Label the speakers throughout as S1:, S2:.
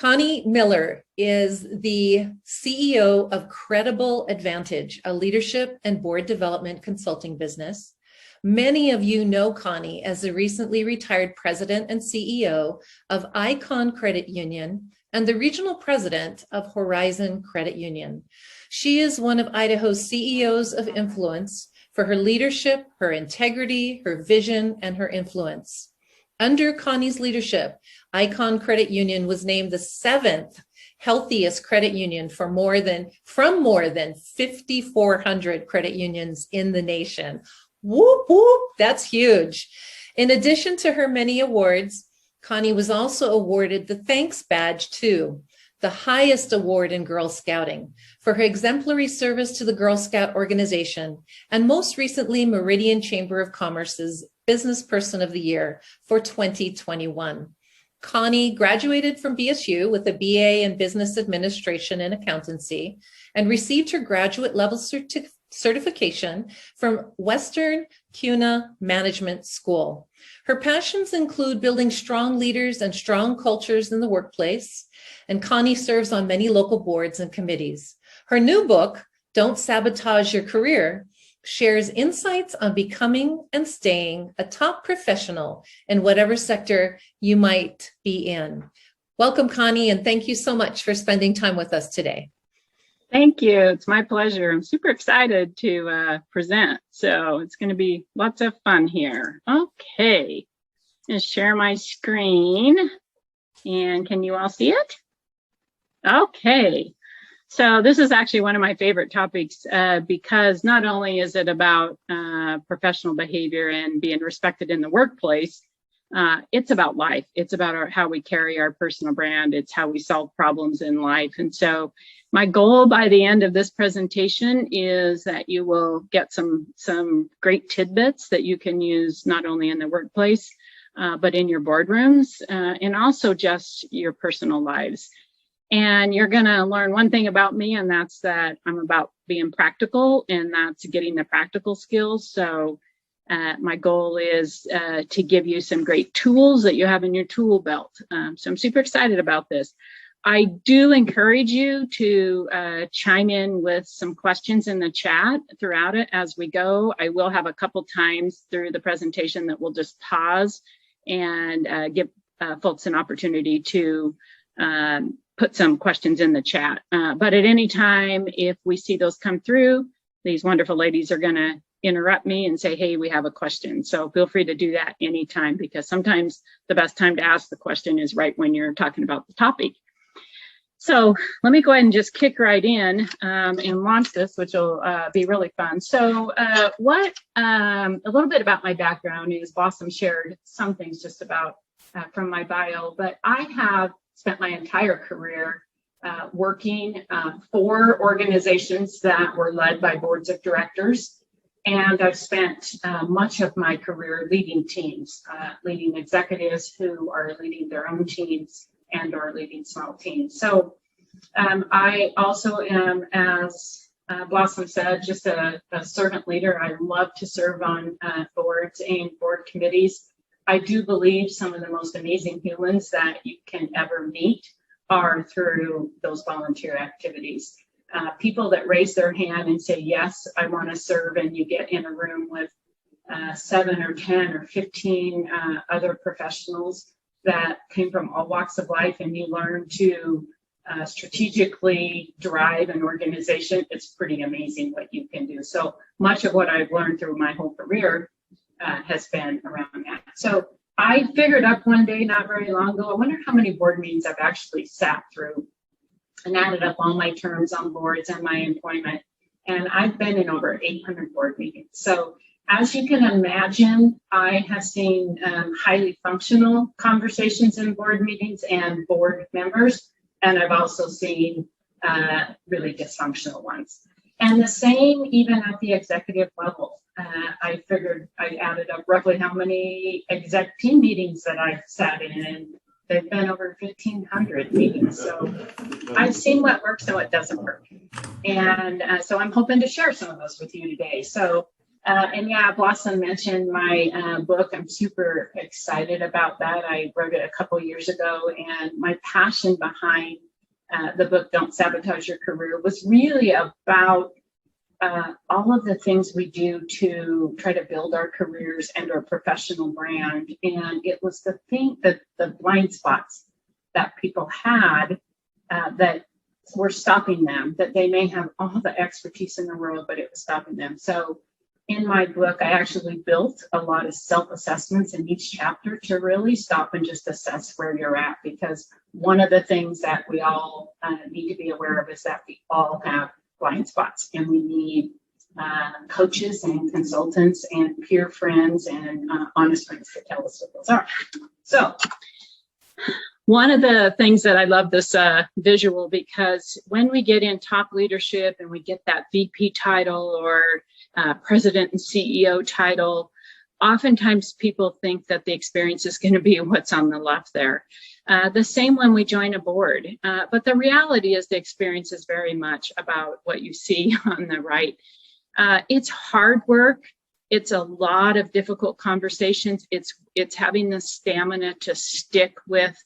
S1: Connie Miller is the CEO of Credible Advantage, a leadership and board development consulting business. Many of you know Connie as the recently retired president and CEO of Icon Credit Union and the regional president of Horizon Credit Union. She is one of Idaho's CEOs of influence for her leadership, her integrity, her vision, and her influence. Under Connie's leadership, Icon Credit Union was named the 7th healthiest credit union from more than 5,400 credit unions in the nation. Whoop, whoop, that's huge. In addition to her many awards, Connie was also awarded the Thanks Badge too, the highest award in Girl Scouting, for her exemplary service to the Girl Scout organization, and most recently, Meridian Chamber of Commerce's Business Person of the Year for 2021. Connie graduated from BSU with a BA in Business Administration and Accountancy and received her graduate level certification from Western CUNA Management School. Her passions include building strong leaders and strong cultures in the workplace, and Connie serves on many local boards and committees. Her new book, Don't Sabotage Your Career, shares insights on becoming and staying a top professional in whatever sector you might be in. Welcome, Connie, and thank you so much for spending time with us today.
S2: Thank you. It's my pleasure. I'm super excited to present. So it's going to be lots of fun here. Okay. Just share my screen. And can you all see it? Okay. So this is actually one of my favorite topics because not only is it about professional behavior and being respected in the workplace, it's about life. It's about how we carry our personal brand. It's how we solve problems in life. And so my goal by the end of this presentation is that you will get some great tidbits that you can use not only in the workplace, but in your boardrooms and also just your personal lives. And you're going to learn one thing about me, and that's that I'm about being practical, and that's getting the practical skills. So my goal is to give you some great tools that you have in your tool belt. So I'm super excited about this. I do encourage you to chime in with some questions in the chat throughout it as we go. I will have a couple times through the presentation that we'll just pause and give folks an opportunity to put some questions in the chat. But at any time, if we see those come through, these wonderful ladies are going to interrupt me and say, hey, we have a question. So feel free to do that anytime, because sometimes the best time to ask the question is right when you're talking about the topic. So let me go ahead and just kick right in and launch this, which will be really fun. So a little bit about my background is Blossom shared some things just about from my bio, but I have spent my entire career working for organizations that were led by boards of directors. And I've spent much of my career leading teams, leading executives who are leading their own teams and are leading small teams. So I also am, as Blossom said, just a servant leader. I love to serve on boards and board committees. I do believe some of the most amazing humans that you can ever meet are through those volunteer activities. People that raise their hand and say, yes, I want to serve, and you get in a room with 7 or 10 or 15 other professionals that came from all walks of life, and you learn to strategically drive an organization. It's pretty amazing what you can do. So much of what I've learned through my whole career has been around that. So I figured up one day not very long ago, I wonder how many board meetings I've actually sat through, and added up all my terms on boards and my employment. And I've been in over 800 board meetings. So as you can imagine, I have seen highly functional conversations in board meetings and board members. And I've also seen really dysfunctional ones. And the same even at the executive level. I figured I added up roughly how many exec team meetings that I've sat in, and they've been over 1,500 meetings. So I've seen what works and what doesn't work. And so I'm hoping to share some of those with you today. So And yeah, Blossom mentioned my book. I'm super excited about that. I wrote it a couple years ago, and my passion behind the book, Don't Sabotage Your Career, was really about all of the things we do to try to build our careers and our professional brand. And it was the thing that the blind spots that people had that were stopping them, that they may have all the expertise in the world, but it was stopping them. So in my book, I actually built a lot of self-assessments in each chapter to really stop and just assess where you're at, because one of the things that we all need to be aware of is that we all have blind spots, and we need coaches and consultants and peer friends and honest friends to tell us what those are. So one of the things that I love this visual, because when we get in top leadership and we get that VP title or president and CEO title, oftentimes people think that the experience is going to be what's on the left there. The same when we join a board. But the reality is the experience is very much about what you see on the right. It's hard work. It's a lot of difficult conversations. It's having the stamina to stick with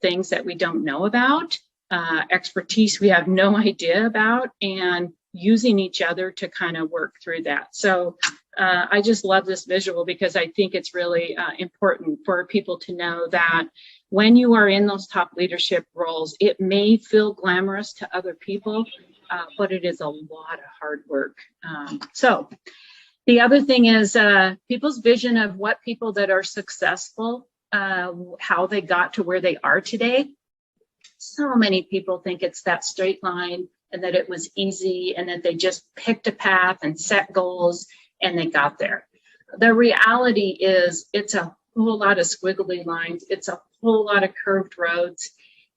S2: things that we don't know about, expertise we have no idea about, and using each other to kind of work through that. So I just love this visual, because I think it's really important for people to know that when you are in those top leadership roles, it may feel glamorous to other people, but it is a lot of hard work. So the other thing is people's vision of what people that are successful, how they got to where they are today. So many people think it's that straight line and that it was easy and that they just picked a path and set goals and they got there. The reality is it's a whole lot of squiggly lines. It's a whole lot of curved roads.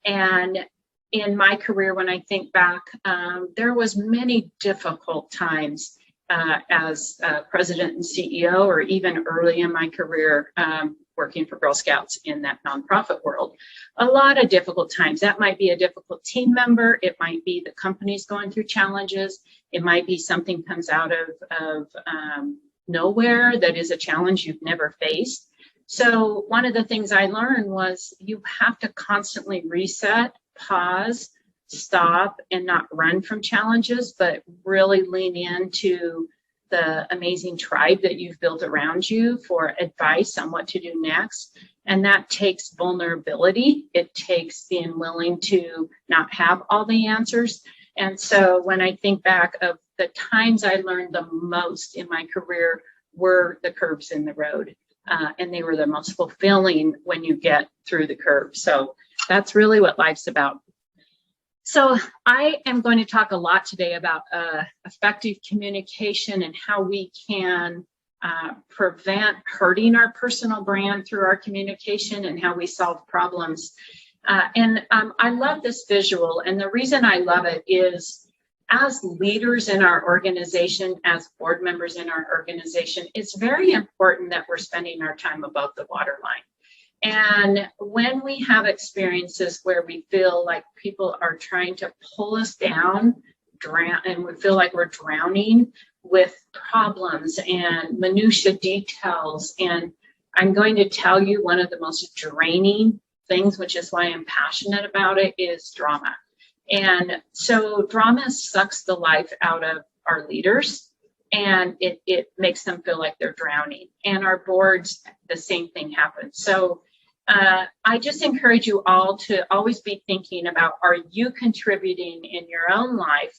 S2: And in my career, when I think back, there was many difficult times as president and CEO, or even early in my career, working for Girl Scouts in that nonprofit world. A lot of difficult times. That might be a difficult team member. It might be the company's going through challenges. It might be something comes out of nowhere that is a challenge you've never faced. So one of the things I learned was you have to constantly reset, pause, stop, and not run from challenges, but really lean into the amazing tribe that you've built around you for advice on what to do next. And that takes vulnerability. It takes being willing to not have all the answers. And so when I think back of the times I learned the most in my career were the curves in the road. And they were the most fulfilling when you get through the curve. So that's really what life's about. So I am going to talk a lot today about effective communication and how we can prevent hurting our personal brand through our communication and how we solve problems. I love this visual, and the reason I love it is as leaders in our organization, as board members in our organization, it's very important that we're spending our time above the waterline. And when we have experiences where we feel like people are trying to pull us down, drown, and we feel like we're drowning with problems and minutia details, and I'm going to tell you one of the most draining things, which is why I'm passionate about it, is drama. And so drama sucks the life out of our leaders, and it makes them feel like they're drowning. And our boards, the same thing happens. So I just encourage you all to always be thinking about, are you contributing in your own life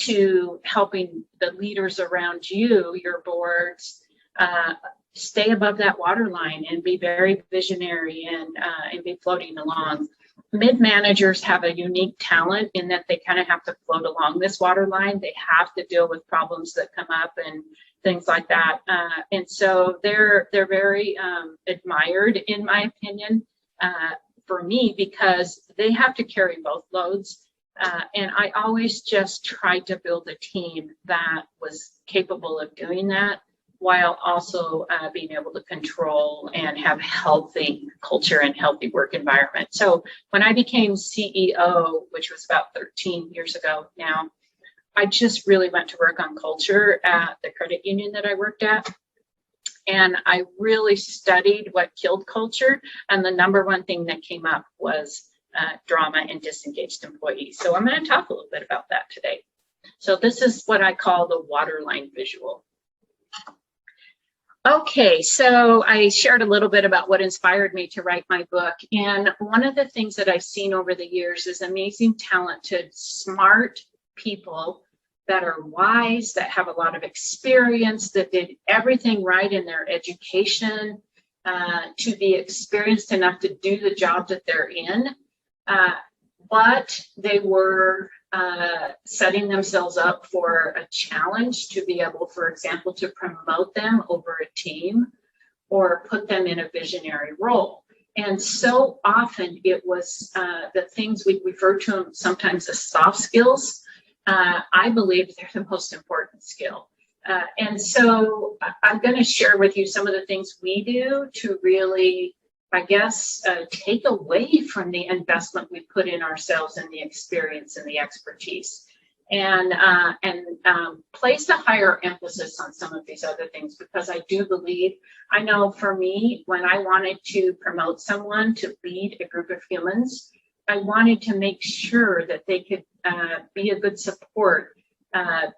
S2: to helping the leaders around you, your boards, stay above that waterline and be very visionary and be floating along. Mid-managers have a unique talent in that they kind of have to float along this waterline. They have to deal with problems that come up and things like that. And so they're very admired, in my opinion, for me, because they have to carry both loads. And I always just tried to build a team that was capable of doing that, while also being able to control and have healthy culture and healthy work environment. So when I became CEO, which was about 13 years ago now, I just really went to work on culture at the credit union that I worked at. And I really studied what killed culture. And the number one thing that came up was drama and disengaged employees. So I'm going to talk a little bit about that today. So this is what I call the waterline visual. Okay, so I shared a little bit about what inspired me to write my book. And one of the things that I've seen over the years is amazing, talented, smart people that are wise, that have a lot of experience, that did everything right in their education to be experienced enough to do the job that they're in. But they were setting themselves up for a challenge to be able, for example, to promote them over a team or put them in a visionary role. And so often it was the things we refer to them sometimes as soft skills. I believe they're the most important skill. And so I'm going to share with you some of the things we do to really, I guess, take away from the investment we put in ourselves and the experience and the expertise, and place a higher emphasis on some of these other things, because I do believe, I know for me, when I wanted to promote someone to lead a group of humans, I wanted to make sure that they could be a good support,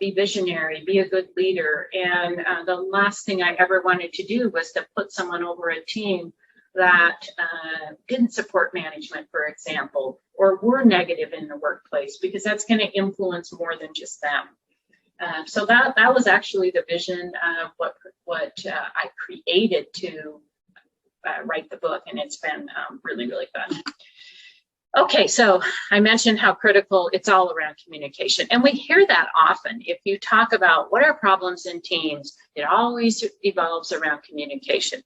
S2: be visionary, be a good leader. And the last thing I ever wanted to do was to put someone over a team that didn't support management, for example, or were negative in the workplace, because that's going to influence more than just them. So that was actually the vision of what I created to write the book, and it's been really, really fun. Okay, so I mentioned how critical it's all around communication, and we hear that often. If you talk about what are problems in teams, it always evolves around communication.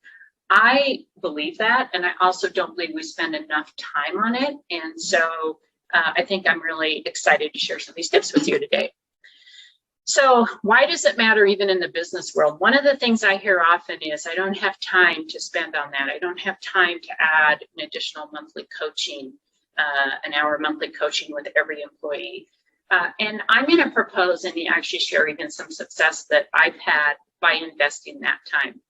S2: I believe that, and I also don't believe we spend enough time on it. And so I think I'm really excited to share some of these tips with you today. So why does it matter even in the business world? One of the things I hear often is, I don't have time to spend on that. I don't have time to add an additional monthly coaching, an hour monthly coaching with every employee. And I'm going to propose and actually share even some success that I've had by investing that time.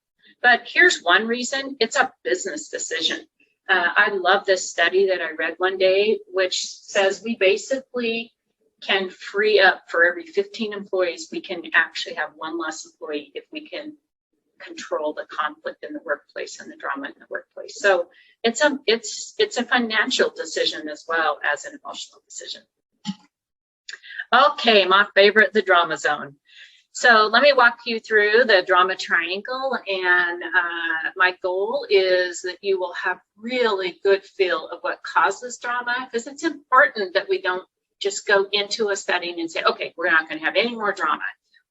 S2: But here's one reason: it's a business decision. I love this study that I read one day, which says we basically can free up, for every 15 employees, we can actually have one less employee if we can control the conflict in the workplace and the drama in the workplace. So it's a financial decision as well as an emotional decision. Okay, my favorite, the drama zone. So let me walk you through the drama triangle, and my goal is that you will have really good feel of what causes drama, because it's important that we don't just go into a setting and say, okay, we're not going to have any more drama.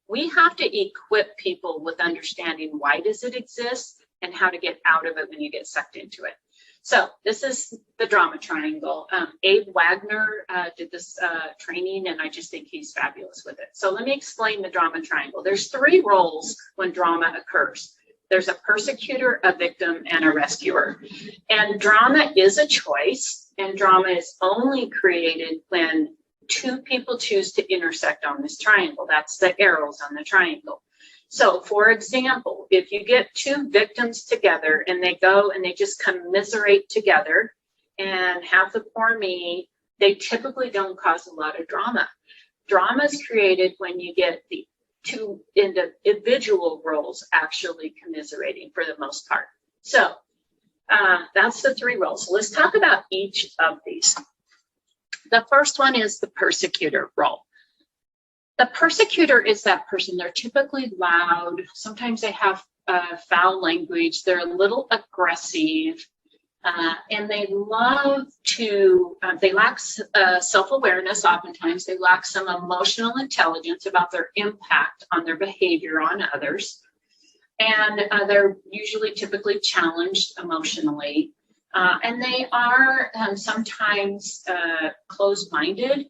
S2: We have to equip people with understanding why does it exist and how to get out of it when you get sucked into it. So this is the drama triangle. Abe Wagner did this training, and I just think he's fabulous with it. So let me explain the drama triangle. There's 3 roles when drama occurs. There's a persecutor, a victim, and a rescuer. And drama is a choice, and drama is only created when 2 people choose to intersect on this triangle. That's the arrows on the triangle. So, for example, if you get 2 victims together and they go and they just commiserate together and have the poor me, they typically don't cause a lot of drama. Drama is created when you get the 2 individual roles actually commiserating for the most part. So that's the 3 roles. So let's talk about each of these. The first one is the persecutor role. The persecutor is that person. They're typically loud. Sometimes they have foul language. They're a little aggressive, and they love to, they lack self-awareness oftentimes. They lack some emotional intelligence about their impact on their behavior on others. And they're usually typically challenged emotionally. And they are sometimes closed-minded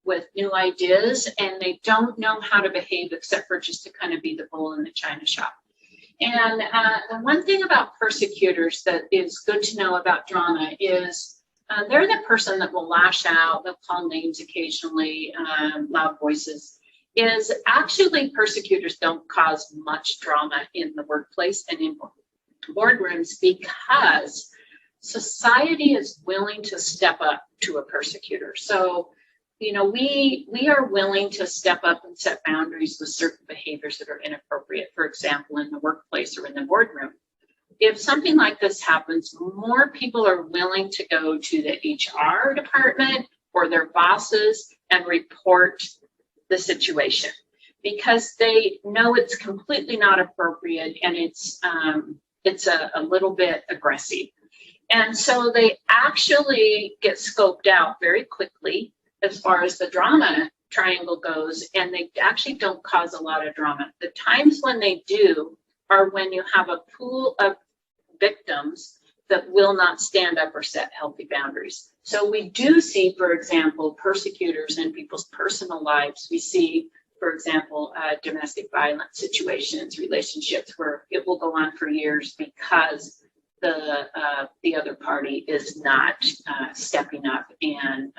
S2: with new ideas, and they don't know how to behave except for just to kind of be the bull in the china shop. And the one thing about persecutors that is good to know about drama is they're the person that will lash out, they'll call names occasionally, loud voices, is actually persecutors don't cause much drama in the workplace and in boardrooms because society is willing to step up to a persecutor. So, you know, we are willing to step up and set boundaries with certain behaviors that are inappropriate, for example, in the workplace or in the boardroom. If something like this happens, more people are willing to go to the HR department or their bosses and report the situation because they know it's completely not appropriate and it's a little bit aggressive. And so they actually get scoped out very quickly as far as the drama triangle goes, and they actually don't cause a lot of drama. The times when they do are when you have a pool of victims that will not stand up or set healthy boundaries. So we do see, for example, persecutors in people's personal lives. We see, for example, domestic violence situations, relationships where it will go on for years because the other party is not stepping up and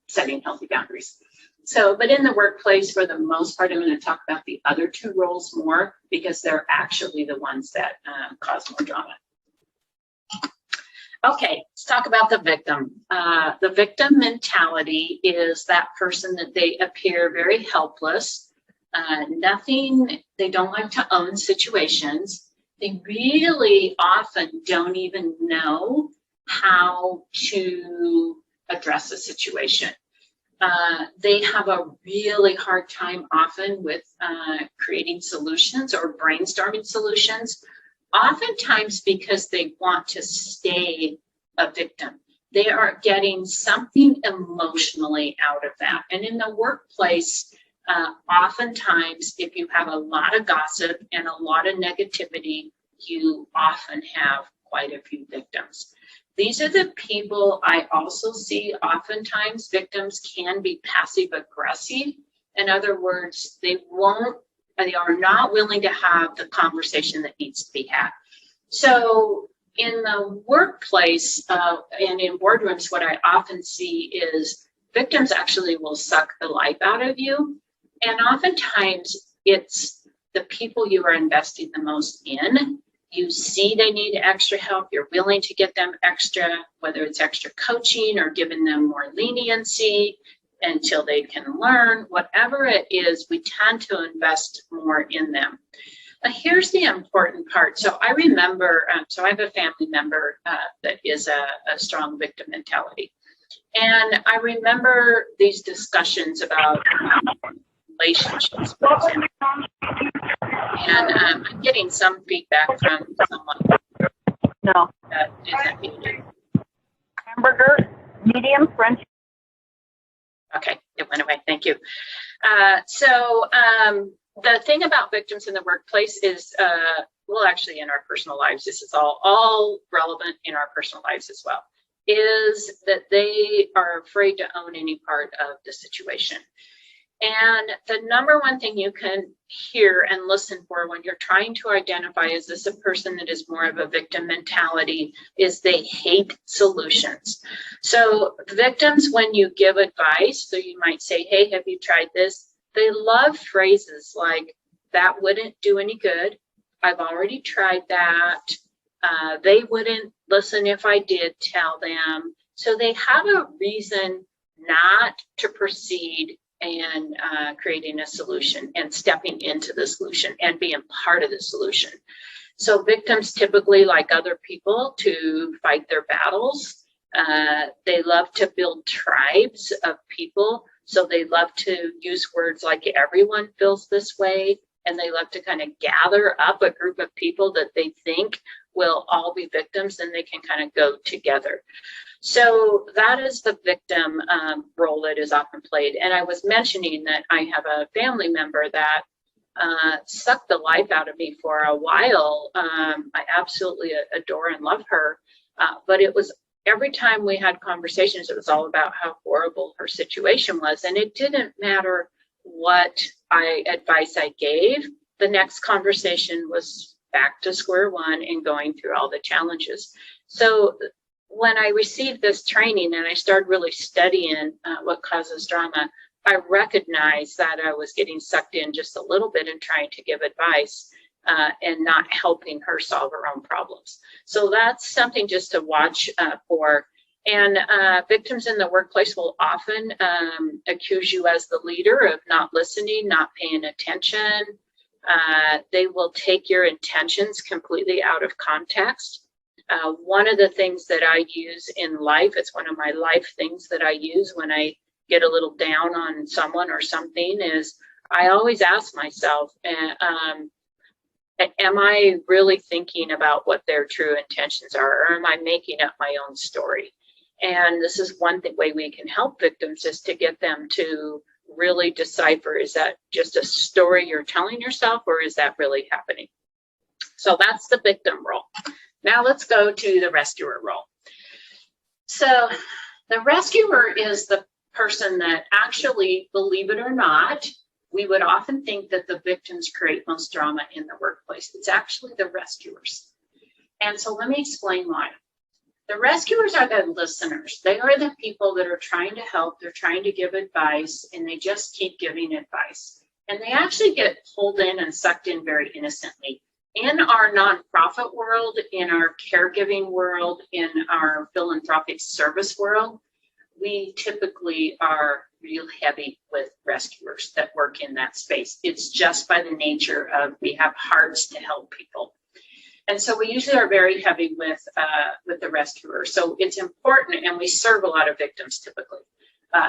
S2: setting healthy boundaries. So, but in the workplace, for the most part, I'm going to talk about the other two roles more because they're actually the ones that cause more drama. Okay, let's talk about the victim. The victim mentality is that person that they appear very helpless, they don't like to own situations. They really often don't even know how to address a situation. They have a really hard time often with creating solutions or brainstorming solutions, oftentimes because they want to stay a victim. They are getting something emotionally out of that. And in the workplace, oftentimes, if you have a lot of gossip and a lot of negativity, you often have quite a few victims. These are the people I also see oftentimes victims can be passive aggressive. In other words, they are not willing to have the conversation that needs to be had. So in the workplace and in boardrooms, what I often see is victims actually will suck the life out of you. And oftentimes it's the people you are investing the most in. You see they need extra help. You're willing to get them extra, whether it's extra coaching or giving them more leniency until they can learn. Whatever it is, we tend to invest more in them. But here's the important part. So I remember, so I have a family member that is a strong victim mentality. And I remember these discussions about relationships, for example. And I'm getting some feedback from someone.
S3: No.
S2: That isn't muted.
S3: Hamburger, medium, French.
S2: Okay, it went away. Thank you. So the thing about victims in the workplace is, well, actually in our personal lives, this is all relevant in our personal lives as well, is that they are afraid to own any part of the situation. And the number one thing you can hear and listen for when you're trying to identify, is this a person that is more of a victim mentality, is they hate solutions. So victims, when you give advice, so you might say, hey, have you tried this? They love phrases like, that wouldn't do any good. I've already tried that. They wouldn't listen if I did tell them. So they have a reason not to proceed and creating a solution and stepping into the solution and being part of the solution. So victims typically like other people to fight their battles. They love to build tribes of people. So they love to use words like everyone feels this way. And they love to kind of gather up a group of people that they think will all be victims, and they can kind of go together. So that is the victim role that is often played. And I was mentioning that I have a family member that sucked the life out of me for a while. I absolutely adore and love her. But it was every time we had conversations, it was all about how horrible her situation was. And it didn't matter what advice I gave. The next conversation was back to square one and going through all the challenges. So when I received this training and I started really studying what causes drama, I recognized that I was getting sucked in just a little bit and trying to give advice and not helping her solve her own problems. So that's something just to watch for. And victims in the workplace will often accuse you as the leader of not listening, not paying attention. They will take your intentions completely out of context. One of the things that I use in life, it's one of my life things that I use when I get a little down on someone or something, is I always ask myself, am I really thinking about what their true intentions are, or am I making up my own story? And this is one way we can help victims, is to get them to really decipher, is that just a story you're telling yourself, or is that really happening? So that's the victim role. Now let's go to the rescuer role. So the rescuer is the person that actually, believe it or not, we would often think that the victims create most drama in the workplace. It's actually the rescuers. And so let me explain why. The rescuers are the listeners. They are the people that are trying to help, they're trying to give advice, and they just keep giving advice. And they actually get pulled in and sucked in very innocently. In our nonprofit world, in our caregiving world, in our philanthropic service world, we typically are real heavy with rescuers that work in that space. It's just by the nature of, we have hearts to help people. And so we usually are very heavy with the rescuer. So it's important, and we serve a lot of victims typically.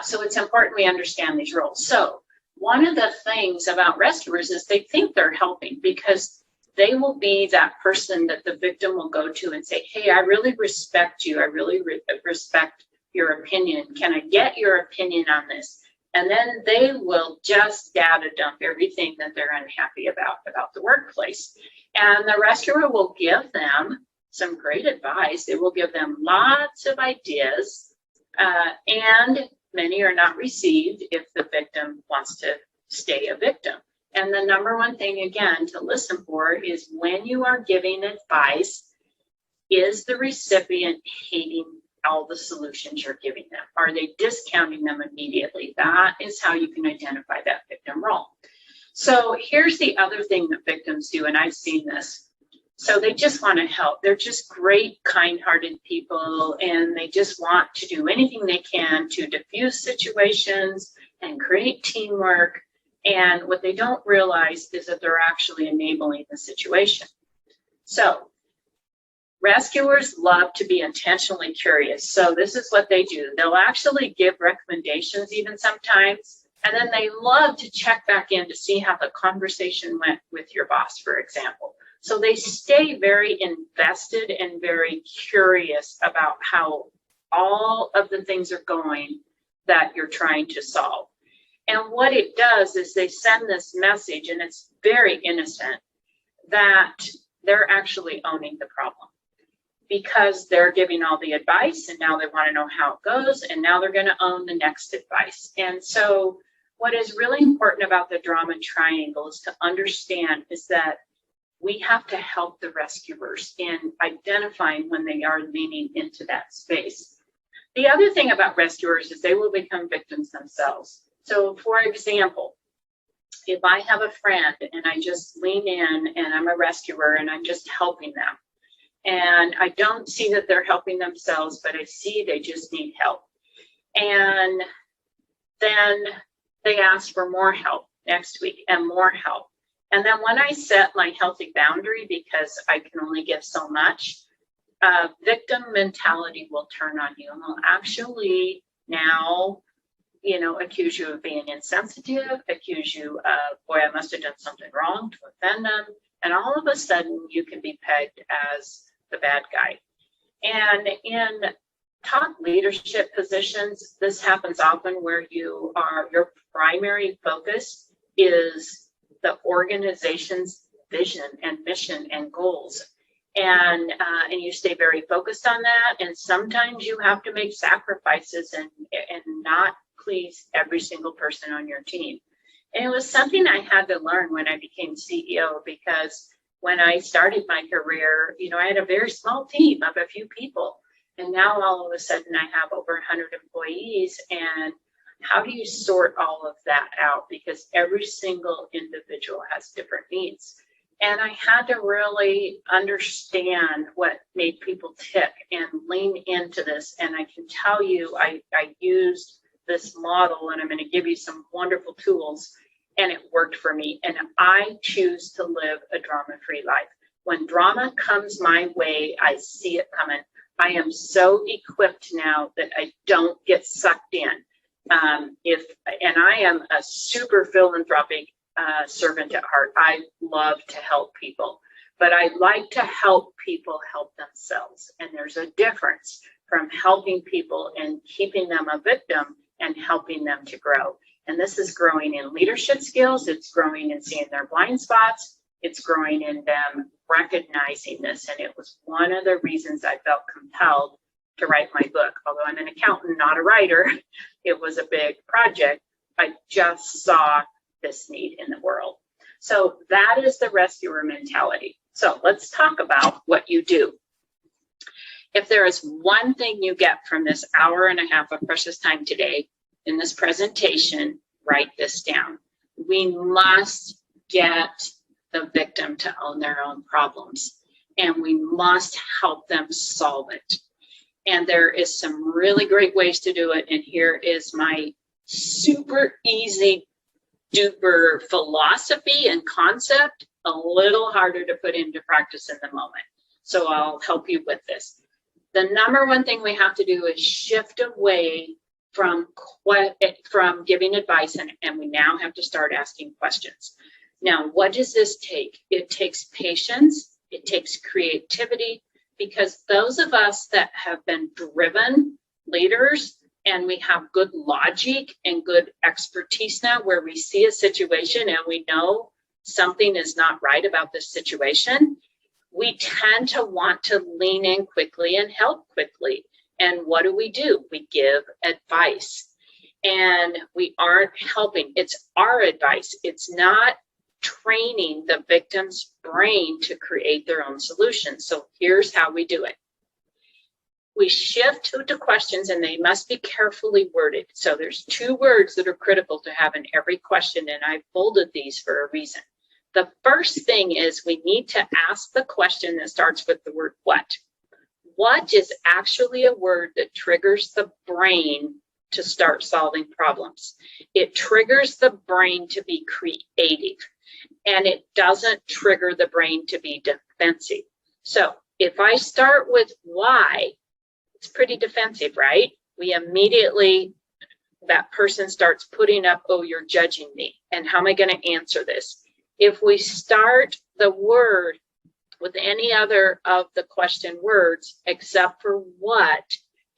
S2: So it's important we understand these roles. So one of the things about rescuers is they think they're helping, because they will be that person that the victim will go to and say, hey, I really respect you. I really respect your opinion. Can I get your opinion on this? And then they will just data dump everything that they're unhappy about the workplace. And the rescuer will give them some great advice. They will give them lots of ideas, and many are not received if the victim wants to stay a victim. And the number one thing, again, to listen for is, when you are giving advice, is the recipient hating all the solutions you're giving them? Are they discounting them immediately? That is how you can identify that victim role. So here's the other thing that victims do, and I've seen this. So they just want to help. They're just great, kind-hearted people, and they just want to do anything they can to diffuse situations and create teamwork. And what they don't realize is that they're actually enabling the situation. So rescuers love to be intentionally curious. So this is what they do. They'll actually give recommendations even sometimes, and then they love to check back in to see how the conversation went with your boss, for example. So they stay very invested and very curious about how all of the things are going that you're trying to solve. And what it does is they send this message, and it's very innocent, that they're actually owning the problem, because they're giving all the advice, and now they want to know how it goes, and now they're going to own the next advice. And so what is really important about the drama triangle is to understand is that we have to help the rescuers in identifying when they are leaning into that space. The other thing about rescuers is they will become victims themselves. So for example, if I have a friend and I just lean in and I'm a rescuer and I'm just helping them, and I don't see that they're helping themselves, but I see they just need help. And then they ask for more help next week and more help. And then when I set my healthy boundary, because I can only give so much, victim mentality will turn on you and will actually now, accuse you of being insensitive, accuse you of, boy, I must have done something wrong to offend them. And all of a sudden you can be pegged as the bad guy. And in top leadership positions, this happens often, where your primary focus is the organization's vision and mission and goals. And you stay very focused on that. And sometimes you have to make sacrifices and not please every single person on your team. And it was something I had to learn when I became CEO, because when I started my career, I had a very small team of a few people. And now all of a sudden I have over 100 employees, and how do you sort all of that out? Because every single individual has different needs. And I had to really understand what made people tick and lean into this. And I can tell you, I used this model, and I'm going to give you some wonderful tools, and it worked for me. And I choose to live a drama-free life. When drama comes my way, I see it coming. I am so equipped now that I don't get sucked in. And I am a super philanthropic servant at heart. I love to help people, but I like to help people help themselves. And there's a difference from helping people and keeping them a victim and helping them to grow. And this is growing in leadership skills. It's growing in seeing their blind spots. It's growing in them recognizing this. And it was one of the reasons I felt compelled to write my book. Although I'm an accountant, not a writer, it was a big project. I just saw this need in the world. So that is the rescuer mentality. So let's talk about what you do. If there is one thing you get from this hour and a half of precious time today in this presentation, write this down. We must get the victim to own their own problems, and we must help them solve it. And there is some really great ways to do it. And here is my super easy duper philosophy and concept, a little harder to put into practice in the moment. So I'll help you with this. The number one thing we have to do is shift away from giving advice, and we now have to start asking questions. Now, what does this take? It takes patience, it takes creativity, because those of us that have been driven leaders and we have good logic and good expertise now, where we see a situation and we know something is not right about this situation, we tend to want to lean in quickly and help quickly. And what do? We give advice, and we aren't helping. It's our advice. It's not training the victim's brain to create their own solutions. So here's how we do it. We shift to questions, and they must be carefully worded. So there's 2 words that are critical to have in every question, and I bolded these for a reason. The first thing is we need to ask the question that starts with the word what. What is actually a word that triggers the brain to start solving problems? It triggers the brain to be creative, and it doesn't trigger the brain to be defensive. So if I start with why, it's pretty defensive, right? We immediately, that person starts putting up, oh, you're judging me, and how am I going to answer this? If we start the word with any other of the question words except for what,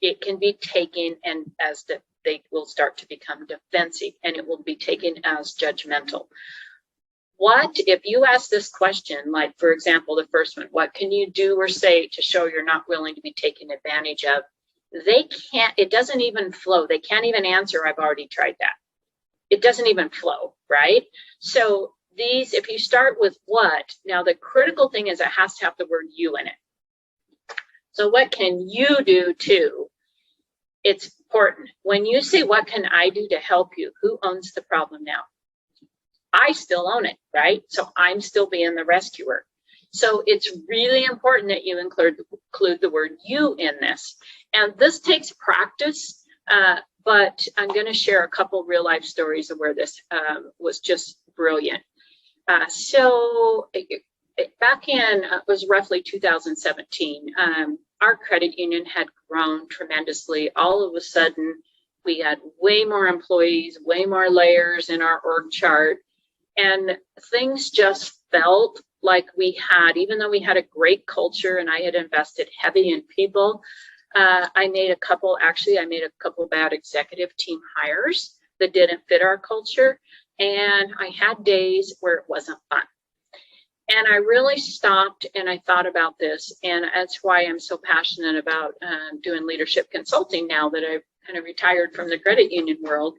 S2: it can be taken and as they will start to become defensive, and it will be taken as judgmental. What, if you ask this question, like for example, the first one, what can you do or say to show you're not willing to be taken advantage of? They can't, it doesn't even flow. They can't even answer, I've already tried that. It doesn't even flow, right? So these, if you start with what, now the critical thing is it has to have the word you in it. So what can you do too? It's important. When you say, what can I do to help you? Who owns the problem now? I still own it, right? So I'm still being the rescuer. So it's really important that you include the word you in this. And this takes practice, but I'm going to share a couple real life stories of where this was just brilliant. So back in, it was roughly 2017, our credit union had grown tremendously. All of a sudden, we had way more employees, way more layers in our org chart, and things just felt like we had, even though we had a great culture and I had invested heavy in people, I made a couple bad executive team hires that didn't fit our culture. And I had days where it wasn't fun. And I really stopped and I thought about this. And that's why I'm so passionate about doing leadership consulting now that I've kind of retired from the credit union world,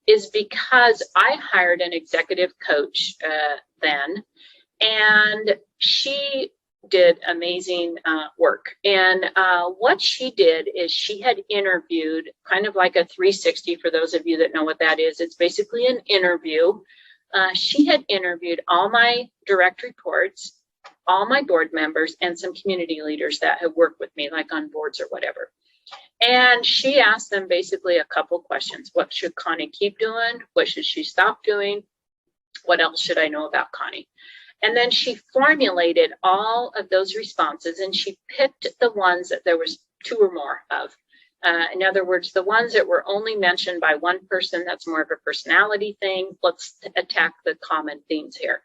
S2: is because I hired an executive coach then. And she did amazing work. And what she did is she had interviewed kind of like a 360, for those of you that know what that is. It's basically an interview. She had interviewed all my direct reports, all my board members, and some community leaders that have worked with me, like on boards or whatever. And she asked them basically a couple questions. What should Connie keep doing? What should she stop doing? What else should I know about Connie? And then she formulated all of those responses, and she picked the ones that there was 2 or more of. In other words, the ones that were only mentioned by one person, that's more of a personality thing. Let's attack the common themes here.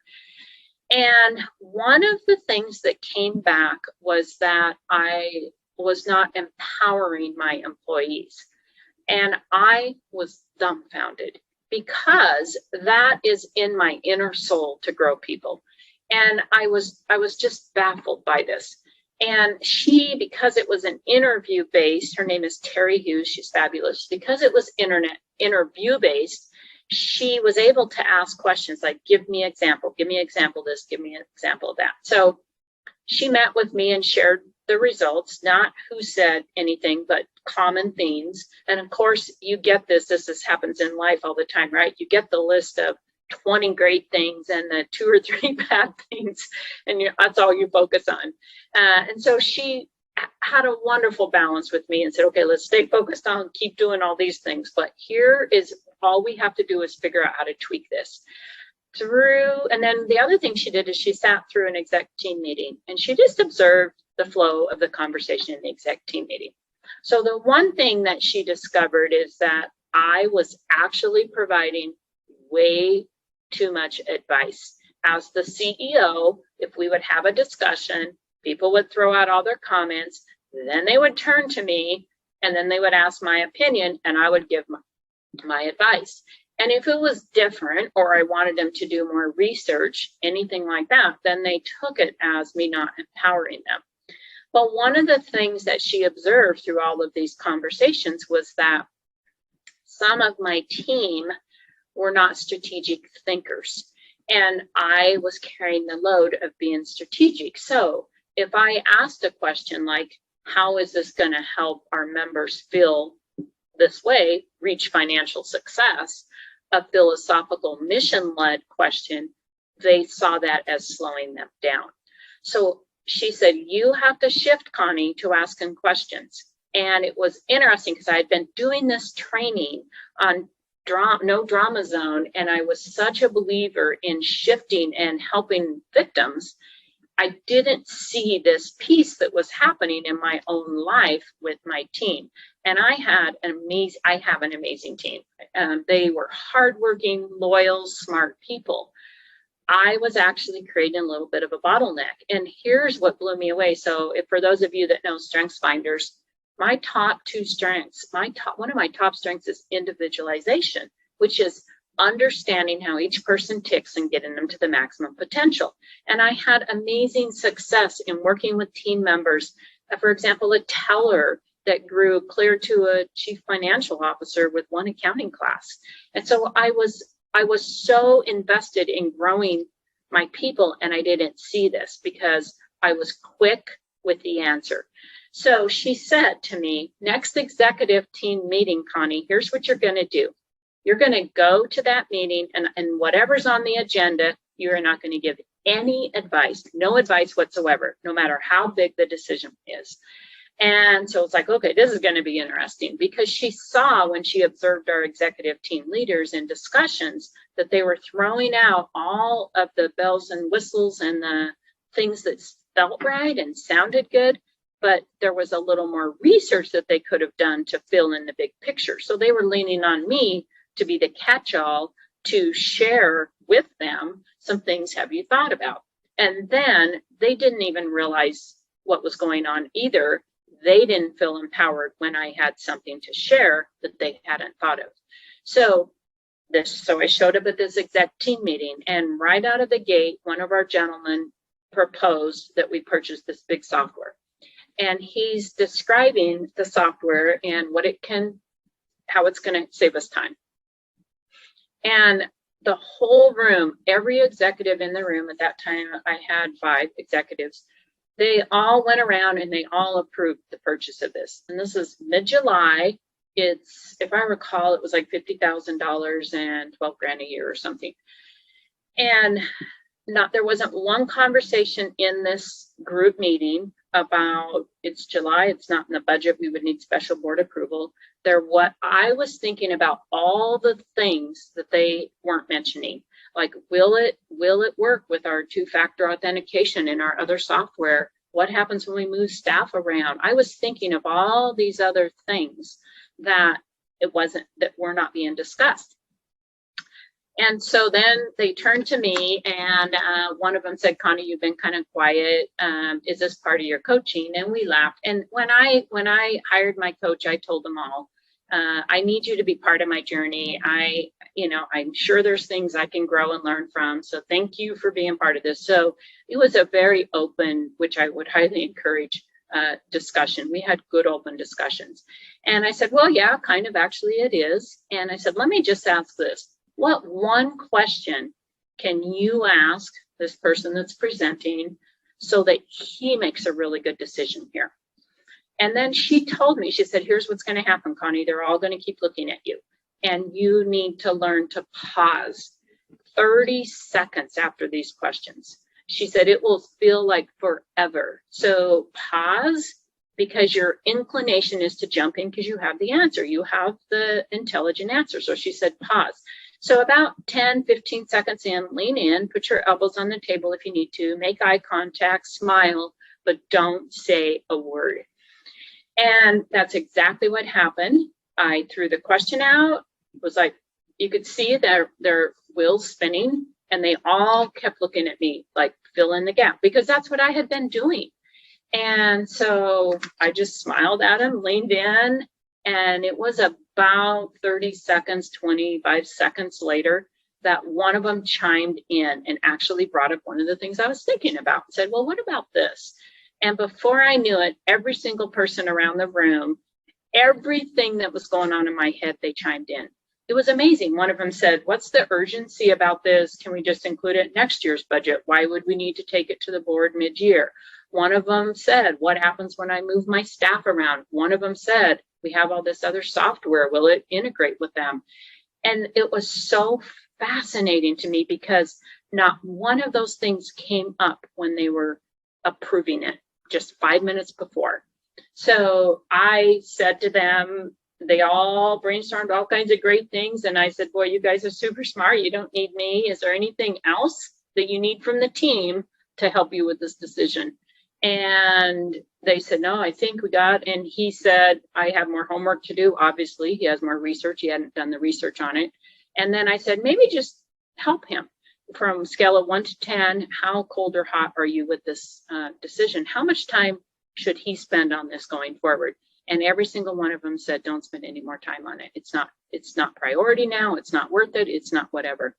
S2: And one of the things that came back was that I was not empowering my employees. And I was dumbfounded, because that is in my inner soul to grow people. And I was just baffled by this. And she, because it was an interview based, her name is Terry Hughes, she's fabulous. Because it was interview based, she was able to ask questions like, give me an example of this, give me an example of that. So she met with me and shared the results, not who said anything, but common themes. And of course, you get this happens in life all the time, right? You get the list of 20 great things and the 2 or 3 bad things, and that's all you focus on. And so she had a wonderful balance with me and said, okay, let's stay focused on, keep doing all these things, but here is all we have to do is figure out how to tweak this. And then the other thing she did is she sat through an exec team meeting, and she just observed the flow of the conversation in the exec team meeting. So the one thing that she discovered is that I was actually providing way too much advice. As the CEO, if we would have a discussion, people would throw out all their comments, then they would turn to me, and then they would ask my opinion, and I would give my advice. And if it was different, or I wanted them to do more research, anything like that, then they took it as me not empowering them. But one of the things that she observed through all of these conversations was that some of my team were not strategic thinkers, and I was carrying the load of being strategic. So if I asked a question like, how is this going to help our members feel this way, reach financial success, a philosophical mission-led question, they saw that as slowing them down. So she said, you have to shift, Connie, to asking questions. And it was interesting because I had been doing this training on no drama zone, and I was such a believer in shifting and helping victims. I didn't see this piece that was happening in my own life with my team. And I have an amazing team. They were hardworking, loyal, smart people. I was actually creating a little bit of a bottleneck. And here's what blew me away. So for those of you that know Strengths Finders, my top 2 strengths, one of my top strengths is individualization, which is understanding how each person ticks and getting them to the maximum potential. And I had amazing success in working with team members. For example, a teller that grew clear to a chief financial officer with 1 accounting class. And so I was so invested in growing my people, and I didn't see this because I was quick with the answer. So she said to me, next executive team meeting, Connie, here's what you're going to do. You're going to go to that meeting, and whatever's on the agenda, you're not going to give any advice, no advice whatsoever, no matter how big the decision is. And so it's like, okay, this is going to be interesting, because she saw when she observed our executive team leaders in discussions that they were throwing out all of the bells and whistles and the things that felt right and sounded good, but there was a little more research that they could have done to fill in the big picture. So they were leaning on me to be the catch-all to share with them some things have you thought about. And then they didn't even realize what was going on either. They didn't feel empowered when I had something to share that they hadn't thought of. So I showed up at this exec team meeting, and right out of the gate, one of our gentlemen proposed that we purchase this big software. And he's describing the software and how it's going to save us time. And the whole room, every executive in the room, at that time I had 5 executives, they all went around and they all approved the purchase of this. And this is mid-July. It's, if I recall, it was like $50,000 and 12 grand a year or something. And there wasn't one conversation in this group meeting about it's July, it's not in the budget, we would need special board approval. What I was thinking about all the things that they weren't mentioning, like will it work with our two-factor authentication in our other software? What happens when we move staff around? I was thinking of all these other things that were not being discussed. And so then they turned to me, and one of them said, Connie, you've been kind of quiet. Is this part of your coaching? And we laughed. And when I hired my coach, I told them all, I need you to be part of my journey. I'm sure there's things I can grow and learn from. So thank you for being part of this. So it was a very open, which I would highly encourage, discussion. We had good open discussions. And I said, well, yeah, kind of actually it is. And I said, let me just ask this. What one question can you ask this person that's presenting so that he makes a really good decision here? And then she told me, she said, here's what's going to happen, Connie. They're all going to keep looking at you. And you need to learn to pause 30 seconds after these questions. She said, it will feel like forever. So pause, because your inclination is to jump in because you have the answer. You have the intelligent answer. So she said, pause. So about 10, 15 seconds in, lean in, put your elbows on the table if you need to, make eye contact, smile, but don't say a word. And that's exactly what happened. I threw the question out. It was like, you could see their wheels spinning, and they all kept looking at me like, fill in the gap, because that's what I had been doing. And so I just smiled at him, leaned in, and it was about 30 seconds, 25 seconds later that one of them chimed in and actually brought up one of the things I was thinking about and said, well, what about this? And before I knew it, every single person around the room, everything that was going on in my head, they chimed in. It was amazing. One of them said, what's the urgency about this? Can we just include it in next year's budget? Why would we need to take it to the board mid-year? One of them said, what happens when I move my staff around? One of them said, we have all this other software. Will it integrate with them? And it was so fascinating to me because not one of those things came up when they were approving it just 5 minutes before. So I said to them, they all brainstormed all kinds of great things. And I said, boy, you guys are super smart. You don't need me. Is there anything else that you need from the team to help you with this decision? And they said, no, I think we got, and he said, I have more homework to do. Obviously, he has more research. He hadn't done the research on it. And then I said, maybe just help him from scale of 1 to 10. How cold or hot are you with this decision? How much time should he spend on this going forward? And every single one of them said, don't spend any more time on it. It's not priority now. It's not worth it. It's not whatever.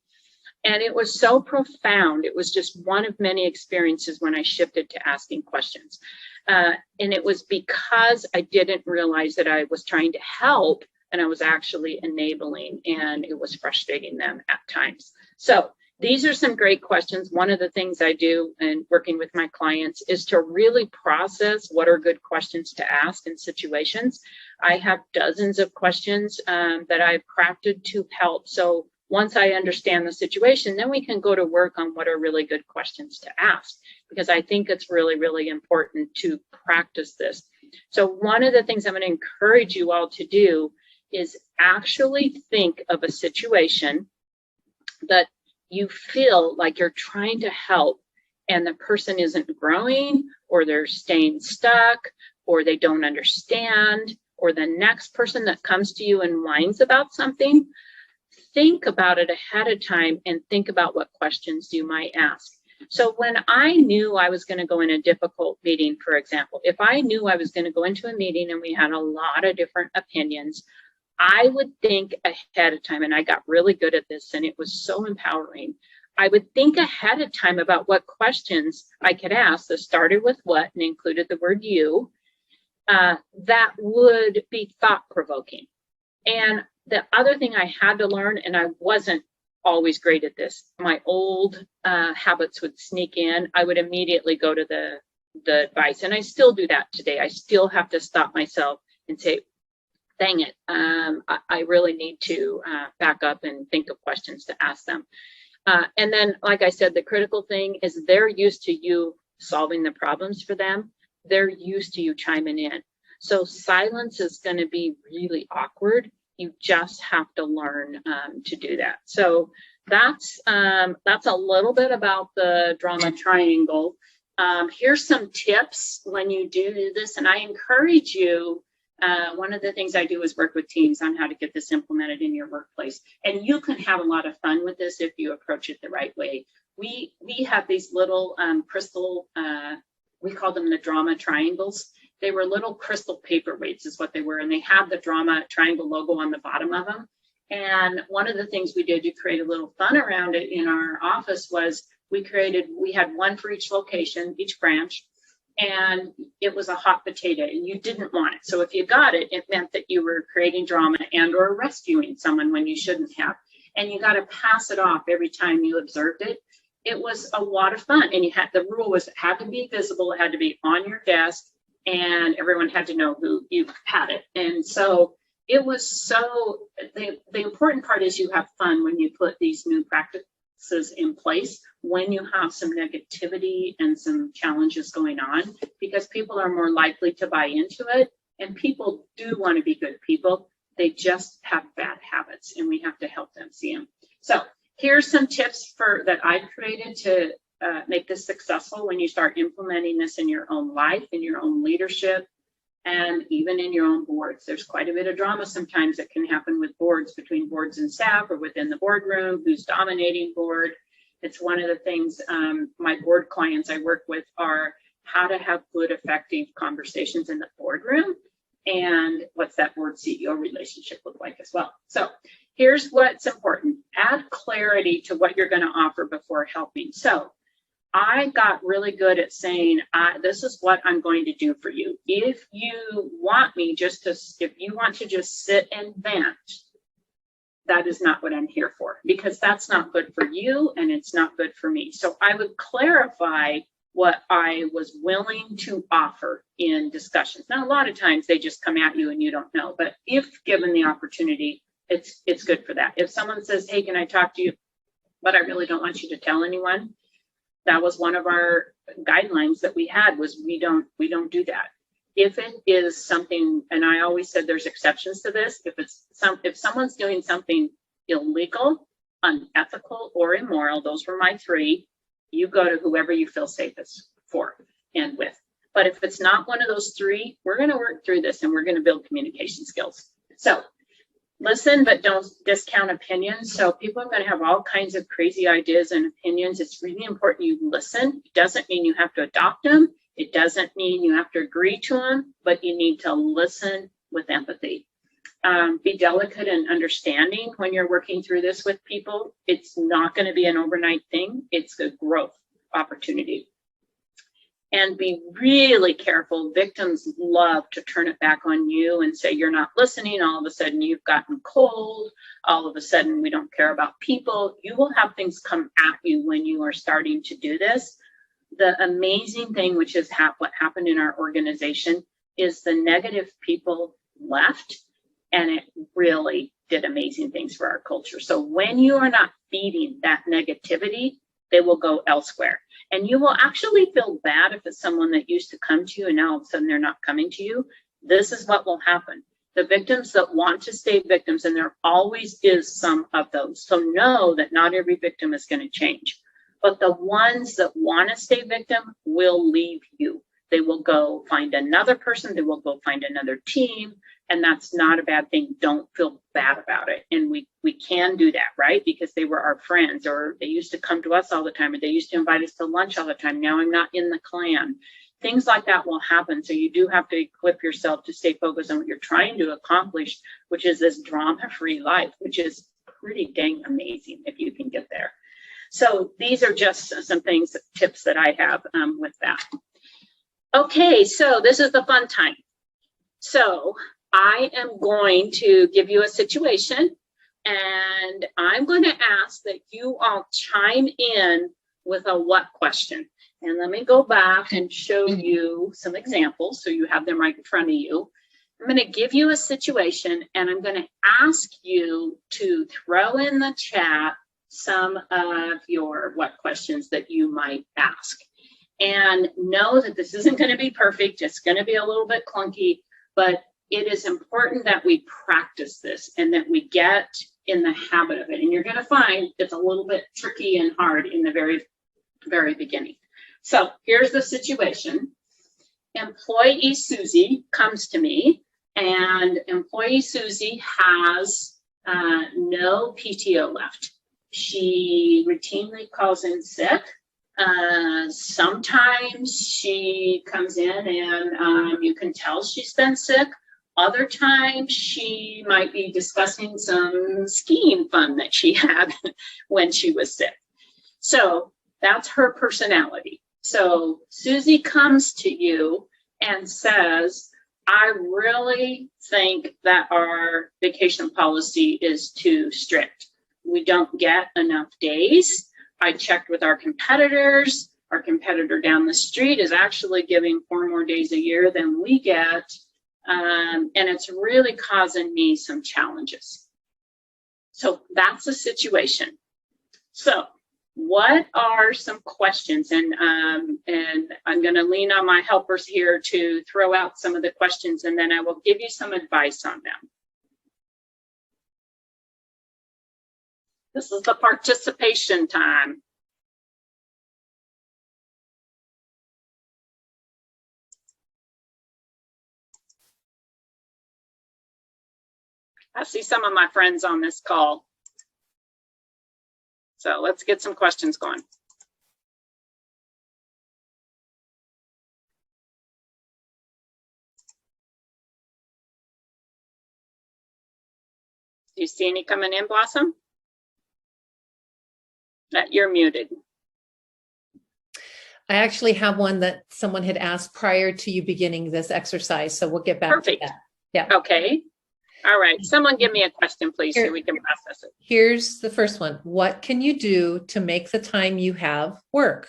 S2: And it was so profound. It was just one of many experiences when I shifted to asking questions. And it was because I didn't realize that I was trying to help and I was actually enabling, and it was frustrating them at times. So these are some great questions. One of the things I do in working with my clients is to really process what are good questions to ask in situations. I have dozens of questions that I've crafted to help. So once I understand the situation, then we can go to work on what are really good questions to ask, because I think it's really, really important to practice this. So one of the things I'm going to encourage you all to do is actually think of a situation that you feel like you're trying to help and the person isn't growing, or they're staying stuck, or they don't understand, or the next person that comes to you and whines about something. Think about it ahead of time and think about what questions you might ask. So when I knew I was going to go in a difficult meeting, for example, if I knew I was going to go into a meeting and we had a lot of different opinions, I would think ahead of time, and I got really good at this, and it was so empowering. I would think ahead of time about what questions I could ask that started with what and included the word you, that would be thought-provoking. And the other thing I had to learn, and I wasn't always great at this, my old habits would sneak in. I would immediately go to the the advice. And I still do that today. I still have to stop myself and say, dang it, I really need to back up and think of questions to ask them. And then, like I said, the critical thing is they're used to you solving the problems for them. They're used to you chiming in. So silence is going to be really awkward. You just have to learn to do that. So that's a little bit about the drama triangle. Here's some tips when you do this, and I encourage you. One of the things I do is work with teams on how to get this implemented in your workplace. And you can have a lot of fun with this if you approach it the right way. We have these little crystal, we call them the drama triangles. They were little crystal paperweights is what they were. And they have the drama triangle logo on the bottom of them. And one of the things we did to create a little fun around it in our office was we had one for each location, each branch. And it was a hot potato and you didn't want it. So if you got it, it meant that you were creating drama and or rescuing someone when you shouldn't have. And you got to pass it off every time you observed it. It was a lot of fun. And the rule was it had to be visible. It had to be on your desk and everyone had to know who you had it. And so it was the important part is you have fun when you put these new practices in place when you have some negativity and some challenges going on, because people are more likely to buy into it. And people do want to be good people. They just have bad habits and we have to help them see them. So here's some tips that I've created to make this successful when you start implementing this in your own life, in your own leadership, and even in your own boards. There's quite a bit of drama sometimes that can happen with boards, between boards and staff or within the boardroom, who's dominating board. It's one of the things my board clients I work with are how to have good, effective conversations in the boardroom and what's that board CEO relationship look like as well. So here's what's important. Add clarity to what you're going to offer before helping. So I got really good at saying, this is what I'm going to do for you. If you want to just sit and vent, that is not what I'm here for, because that's not good for you and it's not good for me. So I would clarify what I was willing to offer in discussions. Now, a lot of times they just come at you and you don't know, but if given the opportunity, it's good for that. If someone says, hey, can I talk to you, but I really don't want you to tell anyone, that was one of our guidelines that we had, was we don't do that. If it is something, and I always said there's exceptions to this, if someone's doing something illegal, unethical, or immoral, those were my three, you go to whoever you feel safest for and with. But if it's not one of those three, we're going to work through this and we're going to build communication skills. So listen, but don't discount opinions. So people are going to have all kinds of crazy ideas and opinions. It's really important you listen. It doesn't mean you have to adopt them. It doesn't mean you have to agree to them, but you need to listen with empathy. Be delicate and understanding when you're working through this with people. It's not going to be an overnight thing. It's a growth opportunity. And be really careful. Victims love to turn it back on you and say you're not listening. All of a sudden you've gotten cold. All of a sudden we don't care about people. You will have things come at you when you are starting to do this. The amazing thing, which is what happened in our organization, is the negative people left, and it really did amazing things for our culture. So when you are not feeding that negativity, they will go elsewhere. And you will actually feel bad if it's someone that used to come to you and now all of a sudden they're not coming to you. This is what will happen. The victims that want to stay victims, and there always is some of those. So know that not every victim is going to change. But the ones that want to stay victim will leave you. They will go find another person. They will go find another team. And that's not a bad thing. Don't feel bad about it. And we can do that, right? Because they were our friends, or they used to come to us all the time, or they used to invite us to lunch all the time. Now I'm not in the clan. Things like that will happen. So you do have to equip yourself to stay focused on what you're trying to accomplish, which is this drama-free life, which is pretty dang amazing if you can get there. So these are just some tips that I have with that. Okay, so this is the fun time. So I am going to give you a situation, and I'm going to ask that you all chime in with a what question. And let me go back and show you some examples so you have them right in front of you. I'm going to give you a situation and I'm going to ask you to throw in the chat some of your what questions that you might ask. And know that this isn't going to be perfect. It's going to be a little bit clunky, but it is important that we practice this and that we get in the habit of it. And you're going to find it's a little bit tricky and hard in the very, very beginning. So here's the situation. Employee Susie comes to me, and employee Susie has no PTO left. She routinely calls in sick. Sometimes she comes in and you can tell she's been sick. Other times she might be discussing some skiing fun that she had when she was sick. So that's her personality. So Susie comes to you and says, I really think that our vacation policy is too strict. We don't get enough days. I checked with our competitors. Our competitor down the street is actually giving 4 more days a year than we get. And it's really causing me some challenges. So that's the situation. So what are some questions? And I'm going to lean on my helpers here to throw out some of the questions, and then I will give you some advice on them. This is the participation time. I see some of my friends on this call. So let's get some questions going. Do you see any coming in, Blossom? That you're muted.
S1: I actually have one that someone had asked prior to you beginning this exercise, so we'll get back
S2: Perfect.
S1: to that. Yeah.
S2: Okay. All right. Someone give me a question, please, so we can process it.
S1: Here's the first one. What can you do to make the time you have work?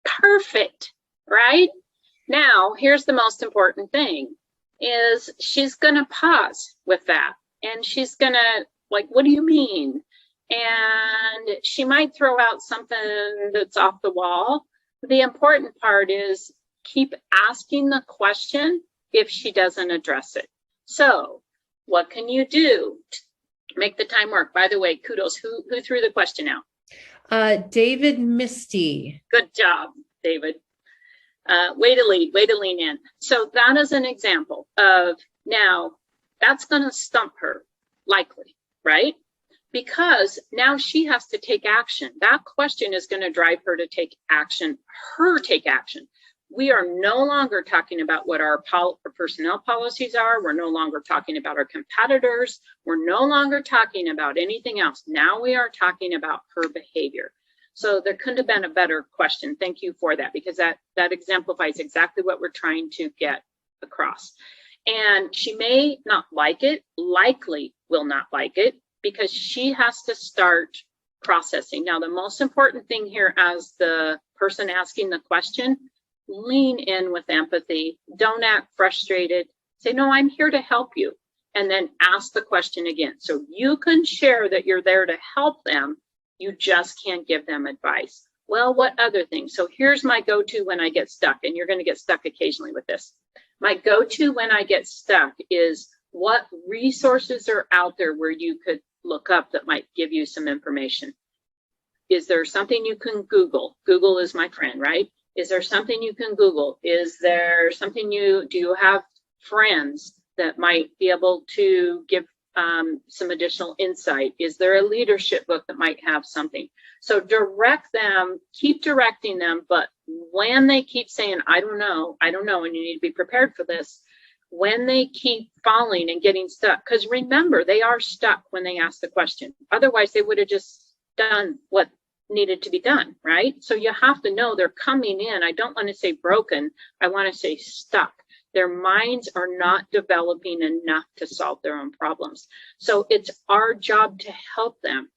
S2: Perfect. Right? Now, here's the most important thing is she's going to pause with that. And she's going to, like, what do you mean? And she might throw out something that's off the wall. The important part is keep asking the question if she doesn't address it. So what can you do to make the time work? By the way, kudos. Who threw the question out?
S1: David Misty.
S2: Good job, David. Way to lean in. So that is an example of, now that's going to stump her, likely, right? Because now she has to take action. That question is going to drive her to take action, take action. We are no longer talking about what our personnel policies are. We're no longer talking about our competitors. We're no longer talking about anything else. Now we are talking about her behavior. So there couldn't have been a better question. Thank you for that, because that exemplifies exactly what we're trying to get across. And she may not like it, likely will not like it, because she has to start processing. Now, the most important thing here as the person asking the question, lean in with empathy. Don't act frustrated. Say, no, I'm here to help you. And then ask the question again. So you can share that you're there to help them. You just can't give them advice. Well, what other things? So here's my go-to when I get stuck, and you're going to get stuck occasionally with this. My go-to when I get stuck is, what resources are out there where you could look up that might give you some information? Is there something you can Google? Google is my friend, right? Is there something you can Google? Is there something do you have friends that might be able to give some additional insight? Is there a leadership book that might have something? So direct them, keep directing them, but when they keep saying, I don't know, and you need to be prepared for this, when they keep falling and getting stuck, because remember, they are stuck when they ask the question. Otherwise, they would have just done what needed to be done, right? So you have to know they're coming in. I don't want to say broken. I want to say stuck. Their minds are not developing enough to solve their own problems. So it's our job to help them.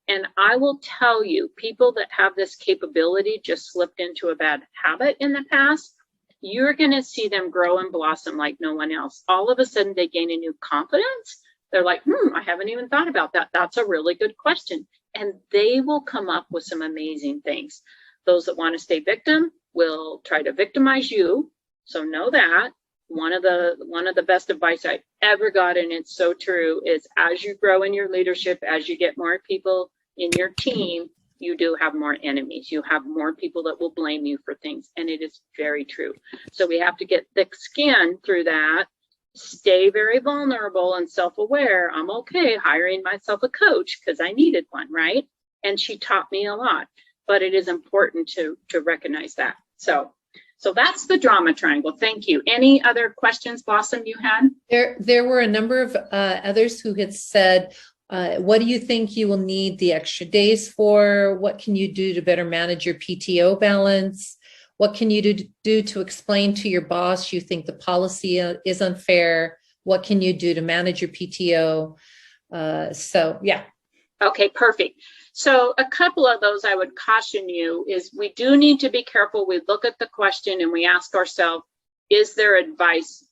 S2: And I will tell you, people that have this capability just slipped into a bad habit in the past, you're going to see them grow and blossom like no one else. All of a sudden, they gain a new confidence. They're like, I haven't even thought about that. That's a really good question. And they will come up with some amazing things. Those that want to stay victim will try to victimize you. So know that. One of the best advice I ever got, and it's so true, is as you grow in your leadership, as you get more people in your team, you do have more enemies. You have more people that will blame you for things. And it is very true. So we have to get thick skin through that, stay very vulnerable and self-aware. I'm okay hiring myself a coach because I needed one, right? And she taught me a lot, but it is important to recognize that. So that's the drama triangle. Thank you. Any other questions, Blossom, you had?
S1: There were a number of others who had said, what do you think you will need the extra days for? What can you do to better manage your PTO balance? What can you do to explain to your boss you think the policy is unfair? What can you do to manage your PTO? So, yeah.
S2: Okay, perfect. So a couple of those I would caution you is we do need to be careful. We look at the question and we ask ourselves, is there advice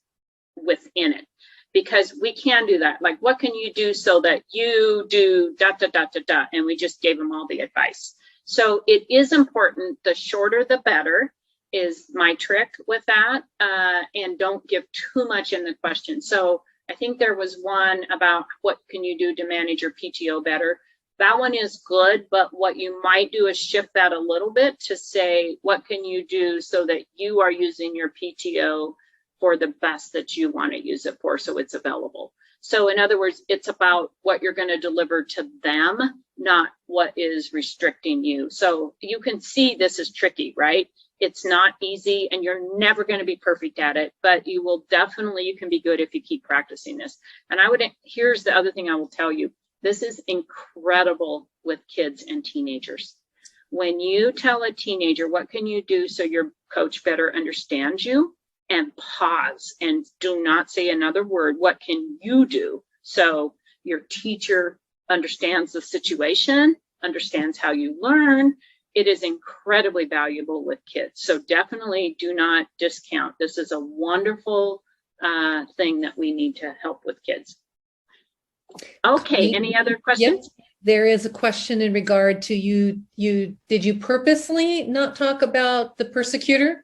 S2: within it? Because we can do that. Like, what can you do so that you do ... And we just gave them all the advice. So it is important. The shorter, the better is my trick with that. And don't give too much in the question. So I think there was one about what can you do to manage your PTO better. That one is good, but what you might do is shift that a little bit to say, what can you do so that you are using your PTO for the best that you want to use it for, so it's available. So in other words, it's about what you're going to deliver to them, not what is restricting you. So you can see this is tricky, right? It's not easy and you're never going to be perfect at it, but you can be good if you keep practicing this. And here's the other thing I will tell you. This is incredible with kids and teenagers. When you tell a teenager, what can you do so your coach better understands you? And pause and do not say another word. What can you do so your teacher understands the situation, understands how you learn? It is incredibly valuable with kids. So definitely do not discount. This is a wonderful thing that we need to help with kids. Okay, any other questions?
S1: Yep. There is a question in regard to did you purposely not talk about the persecutor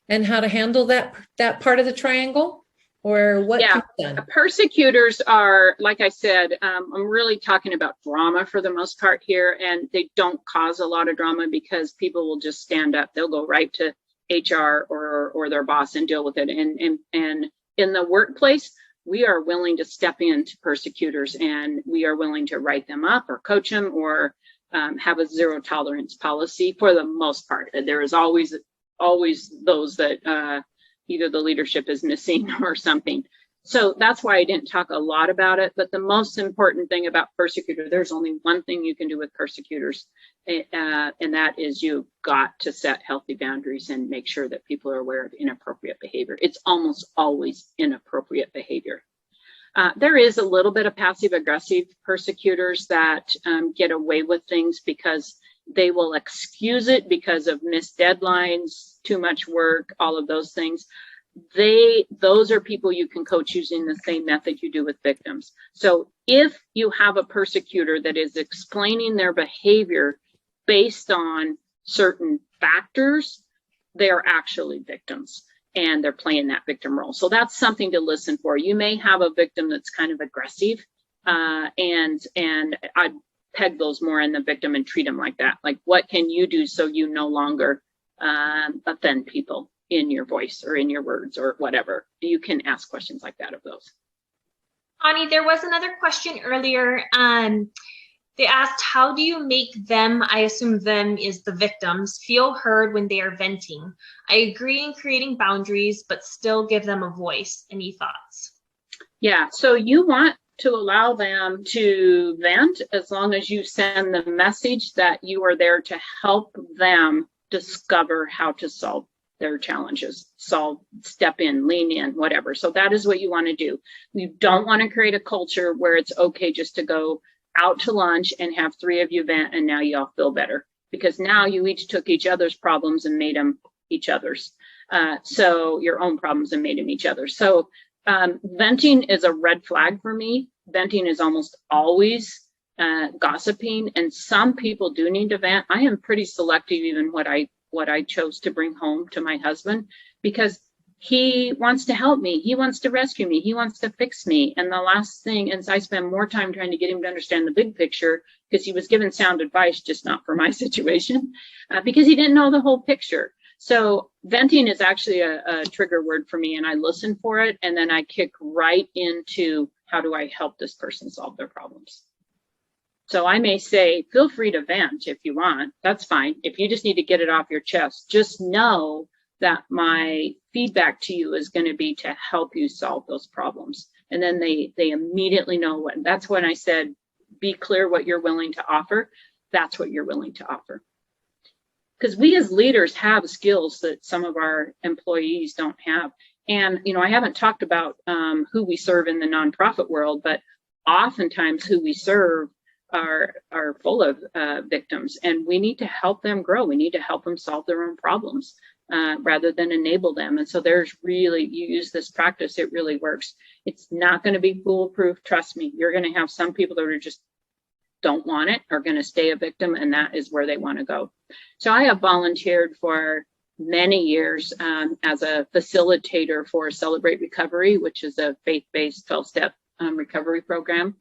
S1: and how to handle that part of the triangle, or what?
S2: Yeah, persecutors are, like I said, I'm really talking about drama for the most part here, and they don't cause a lot of drama because people will just stand up. They'll go right to HR or their boss and deal with it. And in the workplace, we are willing to step into persecutors, and we are willing to write them up or coach them or have a zero tolerance policy for the most part. There is always those that either the leadership is missing or something. So that's why I didn't talk a lot about it. But the most important thing about persecutor, there's only one thing you can do with persecutors, and that is you've got to set healthy boundaries and make sure that people are aware of inappropriate behavior. It's almost always inappropriate behavior. There is a little bit of passive aggressive persecutors that get away with things because they will excuse it because of missed deadlines, too much work, all of those things. Those are people you can coach using the same method you do with victims. So if you have a persecutor that is explaining their behavior based on certain factors, they're actually victims and they're playing that victim role. So that's something to listen for. You may have a victim that's kind of aggressive, and I'd peg those more in the victim and treat them like that. Like, what can you do so you no longer offend people in your voice or in your words or whatever? You can ask questions like that of those.
S4: Connie, there was another question earlier. They asked, how do you make them, I assume them is the victims, feel heard when they are venting? I agree in creating boundaries, but still give them a voice. Any thoughts?
S2: Yeah, so you want to allow them to vent as long as you send the message that you are there to help them discover how to solve their challenges, step in, lean in, whatever. So that is what you want to do. You don't want to create a culture where it's okay just to go out to lunch and have 3 of you vent, and now you all feel better because now you each took each other's problems and made them each other's. So your own problems and made them each other's. So venting is a red flag for me. Venting is almost always gossiping, and some people do need to vent. I am pretty selective even what I chose to bring home to my husband, because he wants to help me. He wants to rescue me. He wants to fix me. And the last thing is I spend more time trying to get him to understand the big picture, because he was given sound advice, just not for my situation, because he didn't know the whole picture. So venting is actually a trigger word for me, and I listen for it, and then I kick right into how do I help this person solve their problems. So I may say, feel free to vent if you want. That's fine. If you just need to get it off your chest, just know that my feedback to you is going to be to help you solve those problems. And then they immediately know what. That's when I said, be clear what you're willing to offer. That's what you're willing to offer. Because we as leaders have skills that some of our employees don't have. And, you know, I haven't talked about who we serve in the nonprofit world, but oftentimes who we serve are full of victims, and we need to help them grow. We need to help them solve their own problems rather than enable them. And so there's really, you use this practice, it really works. It's not going to be foolproof. Trust me, you're going to have some people that are just don't want it, are going to stay a victim, and that is where they want to go. So I have volunteered for many years as a facilitator for Celebrate Recovery, which is a faith-based 12-step recovery program.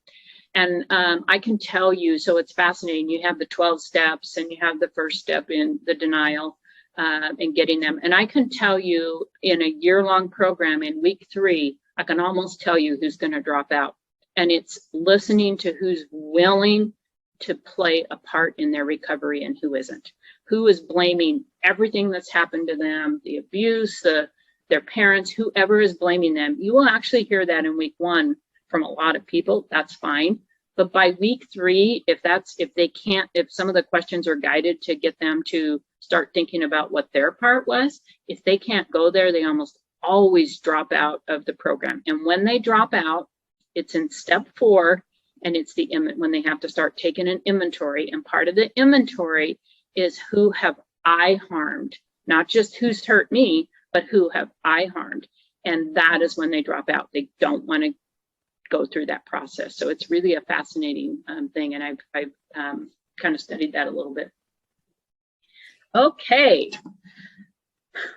S2: And I can tell you, so it's fascinating. You have the 12 steps, and you have the first step in the denial and getting them. And I can tell you in a year-long program, in week 3, I can almost tell you who's going to drop out. And it's listening to who's willing to play a part in their recovery and who isn't. Who is blaming everything that's happened to them, the abuse, their parents, whoever is blaming them. You will actually hear that in week 1 from a lot of people. That's fine. But by week 3, if some of the questions are guided to get them to start thinking about what their part was, if they can't go there, they almost always drop out of the program. And when they drop out, it's in step 4, and it's when they have to start taking an inventory. And part of the inventory is who have I harmed, not just who's hurt me, but who have I harmed. And that is when they drop out. They don't want to go through that process. So it's really a fascinating thing, and I've kind of studied that a little bit. Okay,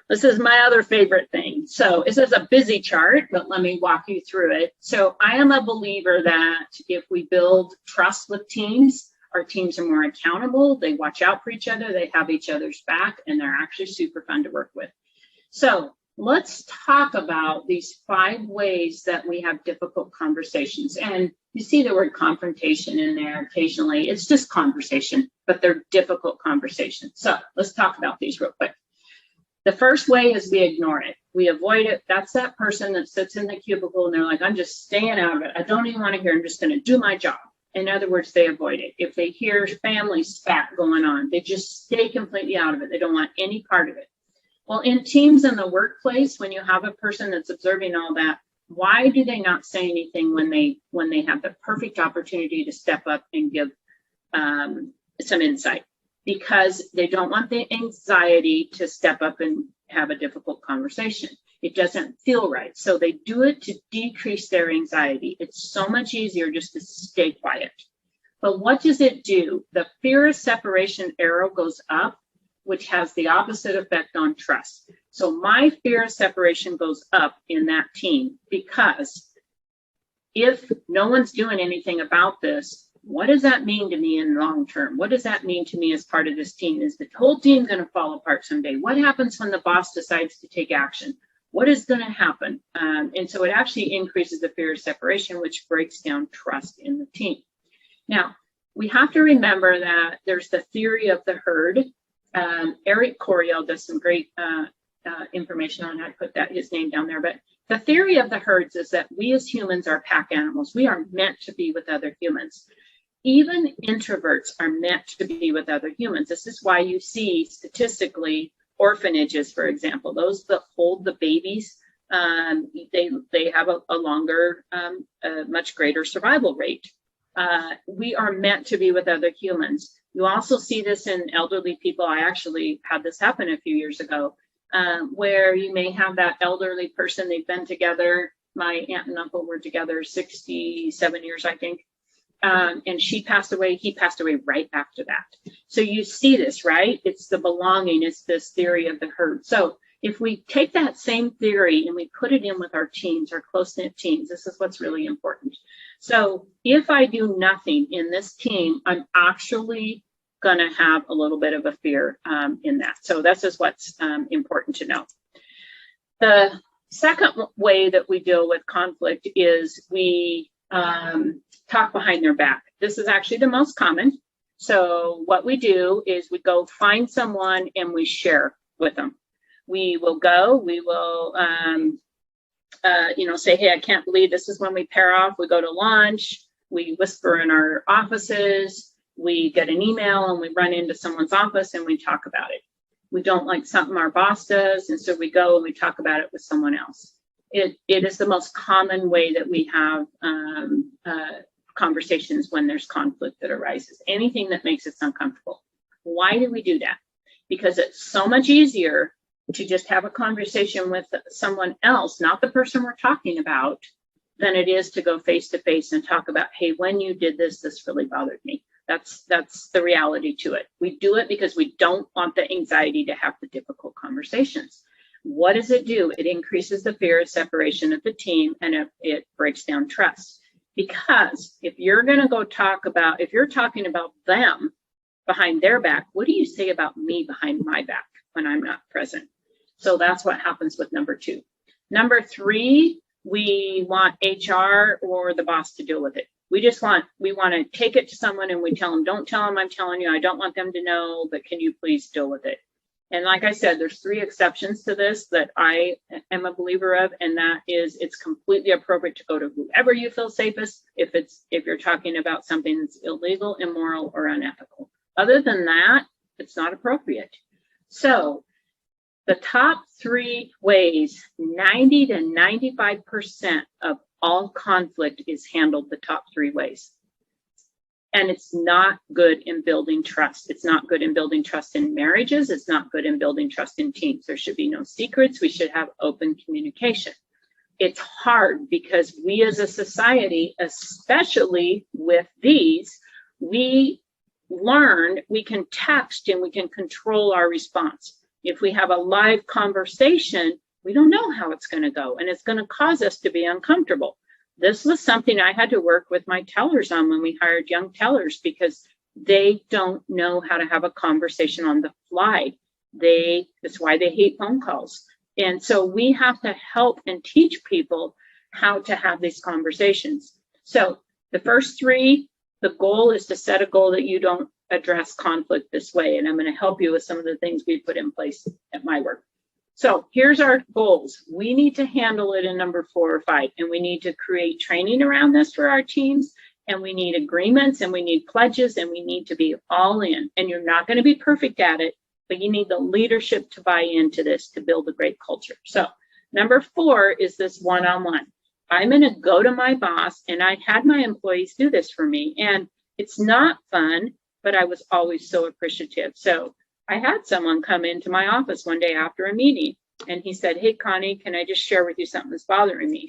S2: this is my other favorite thing. So this is a busy chart, but let me walk you through it. So I am a believer that if we build trust with teams, our teams are more accountable, they watch out for each other, they have each other's back, and they're actually super fun to work with. So let's talk about these 5 ways that we have difficult conversations. And you see the word confrontation in there occasionally. It's just conversation, but they're difficult conversations. So let's talk about these real quick. The first way is we ignore it. We avoid it. That's that person that sits in the cubicle and they're like, I'm just staying out of it. I don't even want to hear. I'm just going to do my job. In other words, they avoid it. If they hear family spat going on, they just stay completely out of it. They don't want any part of it. Well, in teams in the workplace, when you have a person that's observing all that, why do they not say anything when they have the perfect opportunity to step up and give some insight? Because they don't want the anxiety to step up and have a difficult conversation. It doesn't feel right. So they do it to decrease their anxiety. It's so much easier just to stay quiet. But what does it do? The fear of separation arrow goes up, which has the opposite effect on trust. So my fear of separation goes up in that team, because if no one's doing anything about this, what does that mean to me in the long term? What does that mean to me as part of this team? Is the whole team going to fall apart someday? What happens when the boss decides to take action? What is going to happen? And so it actually increases the fear of separation, which breaks down trust in the team. Now, we have to remember that there's the theory of the herd. Eric Coriel does some great information on how to put his name down there. But the theory of the herds is that we as humans are pack animals. We are meant to be with other humans. Even introverts are meant to be with other humans. This is why you see statistically orphanages, for example, those that hold the babies, they have a longer, much greater survival rate. We are meant to be with other humans. You also see this in elderly people. I actually had this happen a few years ago, where you may have that elderly person, they've been together. My aunt and uncle were together 67 years, I think. And she passed away, he passed away right after that. So you see this, right? It's the belonging, it's this theory of the herd. So if we take that same theory and we put it in with our teams, our close-knit teams, this is what's really important. So if I do nothing in this team, I'm actually going to have a little bit of a fear in that. So this is what's important to know. The second way that we deal with conflict is we talk behind their back. This is actually the most common. So what we do is we go find someone and we share with them. We will go, we will, say, hey, I can't believe this is when we pair off. We go to lunch, we whisper in our offices, we get an email and we run into someone's office and we talk about it. We don't like something our boss does, and so we go and we talk about it with someone else. It is the most common way that we have conversations when there's conflict that arises. Anything that makes us uncomfortable. Why do we do that? Because it's so much easier to just have a conversation with someone else, not the person we're talking about, than it is to go face to face and talk about, hey, when you did this, this really bothered me. That's the reality to it. We do it because we don't want the anxiety to have the difficult conversations. What does it do? It increases the fear of separation of the team, and it breaks down trust. Because if you're going to go if you're talking about them behind their back, what do you say about me behind my back when I'm not present? So that's what happens with number 2. Number 3, we want HR or the boss to deal with it. We want to take it to someone and we tell them, don't tell them I'm telling you, I don't want them to know, but can you please deal with it? And like I said, there's 3 exceptions to this that I am a believer of, and that is it's completely appropriate to go to whoever you feel safest if you're talking about something that's illegal, immoral, or unethical. Other than that, it's not appropriate. So the top 3 ways, 90 to 95% of all conflict is handled the top 3 ways. And it's not good in building trust. It's not good in building trust in marriages. It's not good in building trust in teams. There should be no secrets. We should have open communication. It's hard because we as a society, especially with these, we learned we can text and we can control our response. If we have a live conversation, we don't know how it's going to go, and it's going to cause us to be uncomfortable. This was something I had to work with my tellers on when we hired young tellers, because they don't know how to have a conversation on the fly. That's why they hate phone calls. And so we have to help and teach people how to have these conversations. So the first 3, the goal is to set a goal that you don't address conflict this way. And I'm going to help you with some of the things we put in place at my work. So here's our goals. We need to handle it in number 4 or 5, and we need to create training around this for our teams, and we need agreements, and we need pledges, and we need to be all in. And you're not going to be perfect at it, but you need the leadership to buy into this to build a great culture. So number 4 is this one-on-one. I'm going to go to my boss, and I had my employees do this for me, and it's not fun, but I was always so appreciative. So I had someone come into my office one day after a meeting, and he said, hey, Connie, can I just share with you something that's bothering me?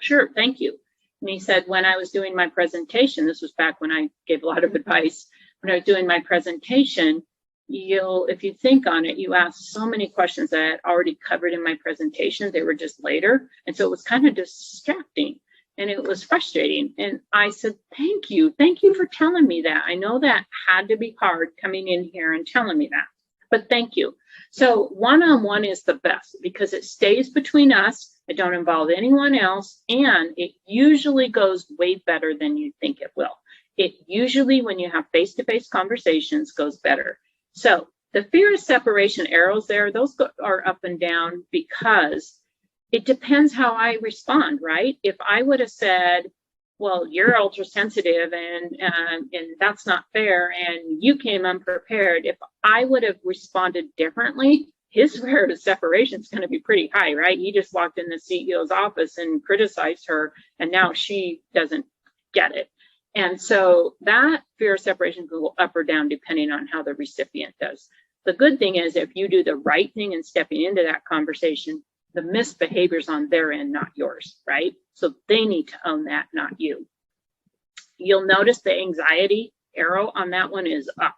S2: Sure, thank you. And he said, when I was doing my presentation, this was back when I gave a lot of advice, when I was doing my presentation, if you think on it, you asked so many questions that I had already covered in my presentation. They were just later. And so it was kind of distracting. And it was frustrating. And I said, thank you for telling me that. I know that had to be hard coming in here and telling me that, but thank you. So one-on-one is the best because it stays between us. It don't involve anyone else. And it usually goes way better than you think it will. It usually, when you have face-to-face conversations, goes better. So the fear of separation arrows there, those are up and down because it depends how I respond, right? If I would have said, well, you're ultra sensitive and that's not fair and you came unprepared, if I would have responded differently, his fear of separation is going to be pretty high, right? He just walked in the CEO's office and criticized her, and now she doesn't get it. And so that fear of separation can go up or down depending on how the recipient does. The good thing is if you do the right thing in stepping into that conversation, the misbehavior's on their end, not yours, right? So they need to own that, not you. You'll notice the anxiety arrow on that one is up.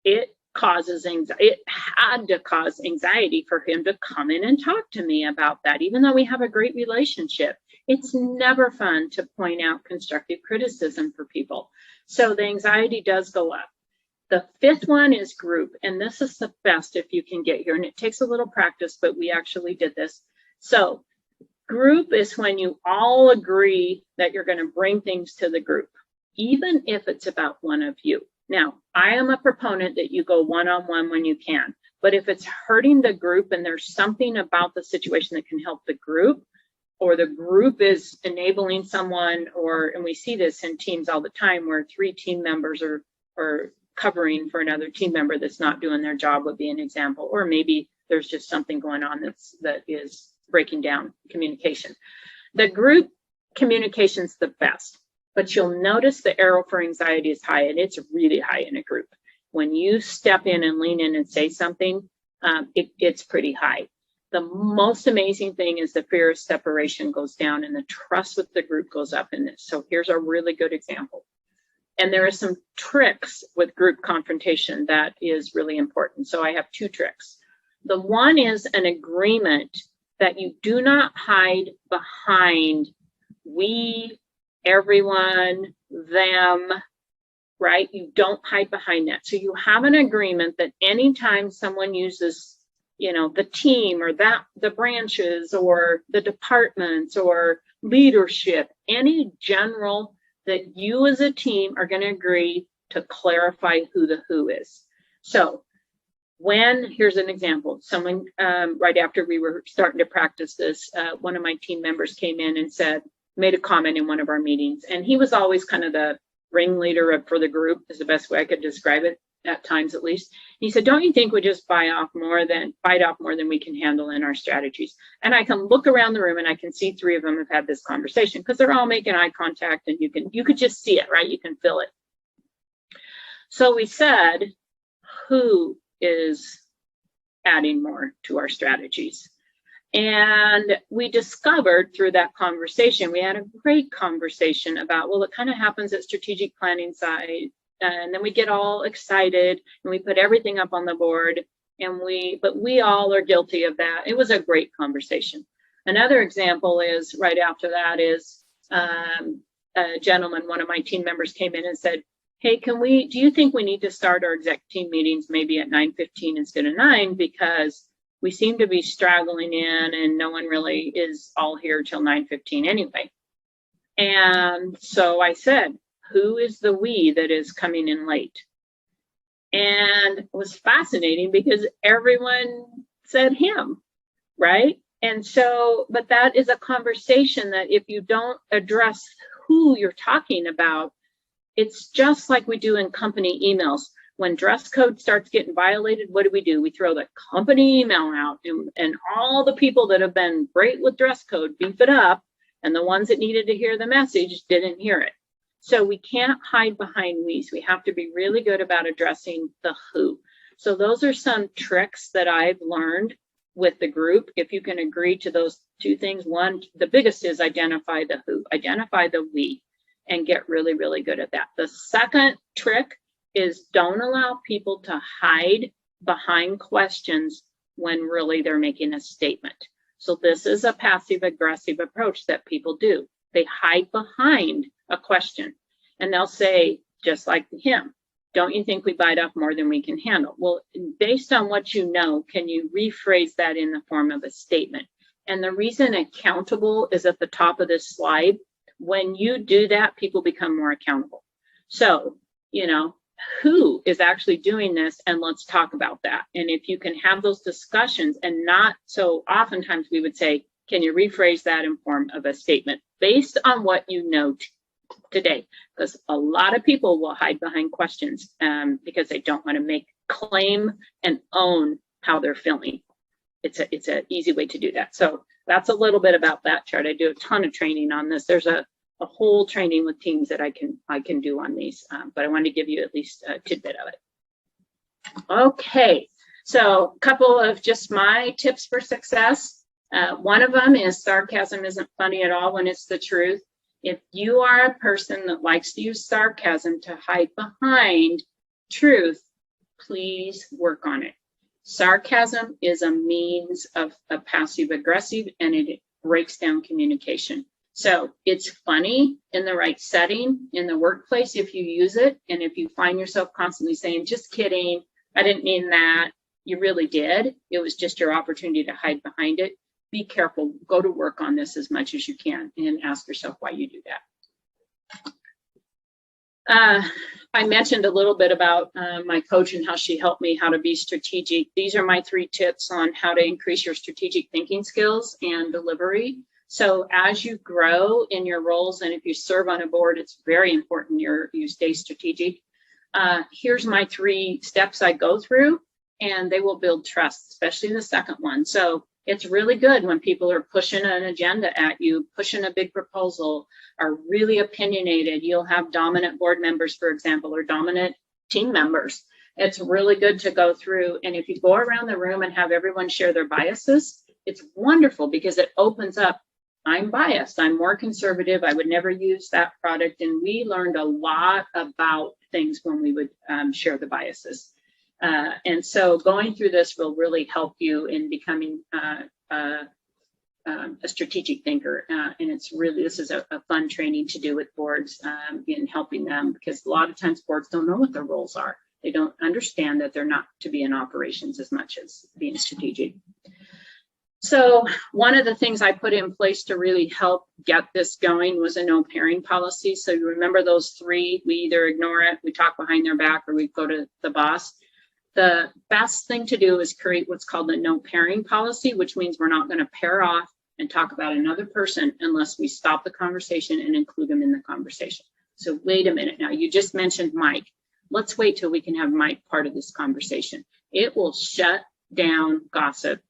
S2: It causes anxiety. It had to cause anxiety for him to come in and talk to me about that, even though we have a great relationship. It's never fun to point out constructive criticism for people. So the anxiety does go up. The fifth one is group, and this is the best if you can get here, and it takes a little practice, but we actually did this. So group is when you all agree that you're going to bring things to the group, even if it's about one of you. Now, I am a proponent that you go one-on-one when you can, but if it's hurting the group and there's something about the situation that can help the group, or the group is enabling someone, and we see this in teams all the time where 3 team members are covering for another team member that's not doing their job would be an example, or maybe there's just something going on that is breaking down communication. The group communication's the best, but you'll notice the arrow for anxiety is high, and it's really high in a group. When you step in and lean in and say something, it's pretty high. The most amazing thing is the fear of separation goes down and the trust with the group goes up in this. So here's a really good example. And there are some tricks with group confrontation that is really important. So I have 2 tricks. The one is an agreement that you do not hide behind we, everyone, them, right? You don't hide behind that. So you have an agreement that anytime someone uses, the team or the branches or the departments or leadership, any general, that you as a team are going to agree to clarify who the who is. So here's an example, someone right after we were starting to practice this, one of my team members came in and made a comment in one of our meetings, and he was always kind of the ringleader for the group, is the best way I could describe it, at times at least. He said, don't you think we just bite off more than we can handle in our strategies? And I can look around the room and I can see 3 of them have had this conversation because they're all making eye contact, and you could just see it, right? You can feel it. So we said, who is adding more to our strategies? And we discovered through that conversation, we had a great conversation about, well, it kind of happens at strategic planning side. And then we get all excited and we put everything up on the board, but we all are guilty of that. It was a great conversation. Another example is right after that is a gentleman, one of my team members came in and said, hey, do you think we need to start our exec team meetings maybe at 9:15 instead of 9, because we seem to be straggling in and no one really is all here till 9:15 anyway. And so I said, who is the we that is coming in late? And it was fascinating because everyone said him, right? And so, but that is a conversation that if you don't address who you're talking about, it's just like we do in company emails. When dress code starts getting violated, what do? We throw the company email out, and all the people that have been great with dress code beef it up, and the ones that needed to hear the message didn't hear it. So we can't hide behind we's. We have to be really good about addressing the who. So those are some tricks that I've learned with the group. If you can agree to those 2 things, one, the biggest is identify the who, identify the we, and get really, really good at that. The second trick is don't allow people to hide behind questions when really they're making a statement. So this is a passive aggressive approach that people do. They hide behind a question and they'll say, just like him, don't you think we bite off more than we can handle? Well, based on what you know, can you rephrase that in the form of a statement? And the reason accountable is at the top of this slide. When you do that, people become more accountable. So, who is actually doing this, and let's talk about that. And if you can have those discussions, and not so oftentimes we would say, can you rephrase that in form of a statement based on what you know today? Because a lot of people will hide behind questions because they don't want to claim and own how they're feeling. It's an easy way to do that. So that's a little bit about that chart. I do a ton of training on this. There's a a whole training with teams that I can do on these, but I wanted to give you at least a tidbit of it. Okay, so a couple of just my tips for success. One of them is sarcasm isn't funny at all when it's the truth. If you are a person that likes to use sarcasm to hide behind truth, please work on it. Sarcasm is a means of passive aggressive, and it breaks down communication. So it's funny in the right setting, in the workplace, if you use it. And if you find yourself constantly saying, just kidding, I didn't mean that, you really did. It was just your opportunity to hide behind it. Be careful. Go to work on this as much as you can and ask yourself why you do that. I mentioned a little bit about my coach and how she helped me how to be strategic. These are my 3 tips on how to increase your strategic thinking skills and delivery. So as you grow in your roles, and if you serve on a board, it's very important you stay strategic. Here's my 3 steps I go through, and they will build trust, especially the second one. So it's really good when people are pushing an agenda at you, pushing a big proposal, are really opinionated. You'll have dominant board members, for example, or dominant team members. It's really good to go through. And if you go around the room and have everyone share their biases, it's wonderful because it opens up. I'm biased. I'm more conservative. I would never use that product. And we learned a lot about things when we would share the biases. And so going through this will really help you in becoming a strategic thinker. And it's really, this is a fun training to do with boards in helping them, because a lot of times boards don't know what their roles are. They don't understand that they're not to be in operations as much as being strategic. So one of the things I put in place to really help get this going was a no pairing policy. So you remember those 3, we either ignore it, we talk behind their back, or we go to the boss. The best thing to do is create what's called the no pairing policy, which means we're not going to pair off and talk about another person unless we stop the conversation and include them in the conversation. So wait a minute now, you just mentioned Mike. Let's wait till we can have Mike part of this conversation. It will shut down gossip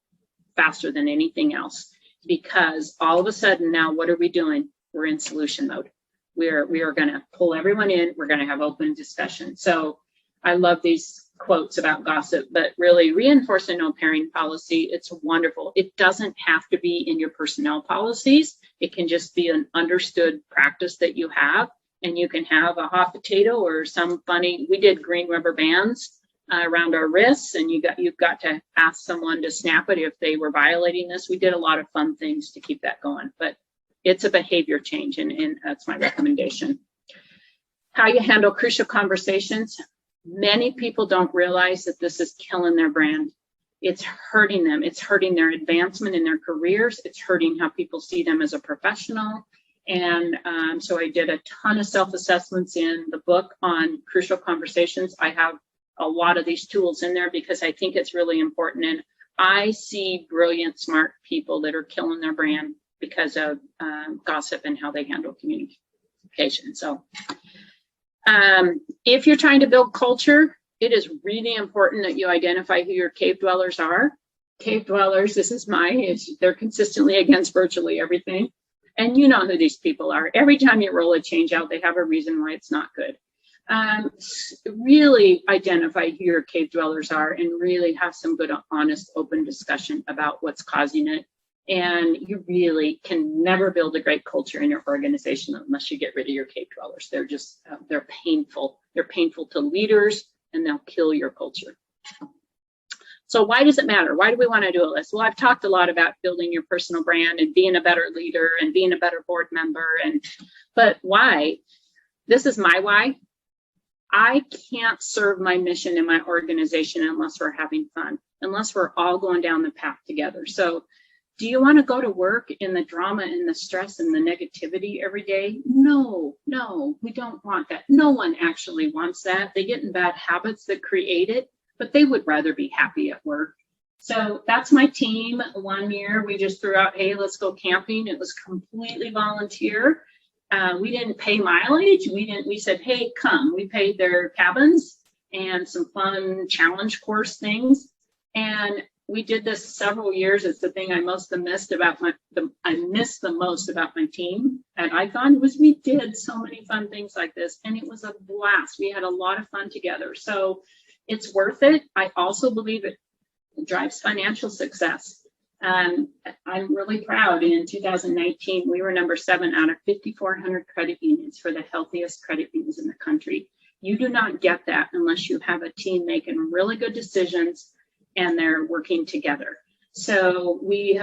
S2: faster than anything else, because all of a sudden now, what are we doing? We're in solution mode. We are going to pull everyone in. We're going to have open discussion. So I love these quotes about gossip, but really reinforce a no pairing policy. It's wonderful. It doesn't have to be in your personnel policies. It can just be an understood practice that you have, and you can have a hot potato or some funny, we did green rubber bands around our wrists, and you've got to ask someone to snap it if they were violating this. We did a lot of fun things to keep that going, but it's a behavior change, and that's my recommendation. How you handle crucial conversations. Many people don't realize that this is killing their brand. It's hurting them. It's hurting their advancement in their careers. It's hurting how people see them as a professional. And so I did a ton of self-assessments in the book on crucial conversations. I have a lot of these tools in there because I think it's really important. And I see brilliant, smart people that are killing their brand because of gossip and how they handle communication. So if you're trying to build culture, it is really important that you identify who your cave dwellers are. Cave dwellers, this is they're consistently against virtually everything. And you know who these people are. Every time you roll a change out, they have a reason why it's not good. Really identify who your cave dwellers are and really have some good, honest, open discussion about what's causing it. And you really can never build a great culture in your organization unless you get rid of your cave dwellers. They're just, they're painful. They're painful to leaders, and they'll kill your culture. So why does it matter? Why do we want to do this? Well, I've talked a lot about building your personal brand and being a better leader and being a better board member. But why? This is my why. I can't serve my mission in my organization unless we're having fun, unless we're all going down the path together. So do you want to go to work in the drama and the stress and the negativity every day? No, we don't want that. No one actually wants that. They get in bad habits that create it, but they would rather be happy at work. So that's my team. One year we just threw out, hey, let's go camping. It was completely volunteer. We didn't pay mileage. We said, hey, come. We paid their cabins and some fun challenge course things. And we did this several years. It's the thing I most missed about I miss the most about my team at Icon was we did so many fun things like this, and it was a blast. We had a lot of fun together. So it's worth it. I also believe it drives financial success. I'm really proud. In 2019, we were number 7 out of 5,400 credit unions for the healthiest credit unions in the country. You do not get that unless you have a team making really good decisions and they're working together. So we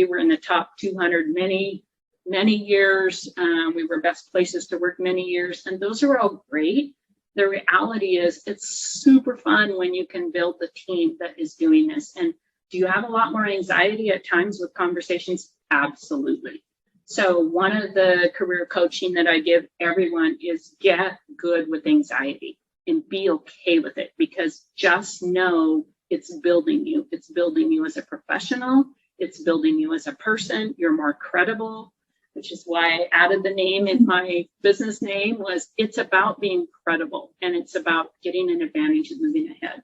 S2: were in the top 200 many years. We were best places to work many years, and those are all great. The reality is it's super fun when you can build the team that is doing this. And do you have a lot more anxiety at times with conversations? Absolutely. So one of the career coaching that I give everyone is get good with anxiety and be okay with it, because just know it's building you. It's building you as a professional. It's building you as a person. You're more credible, which is why I added the name in my business name. Was it's about being credible, and it's about getting an advantage and moving ahead.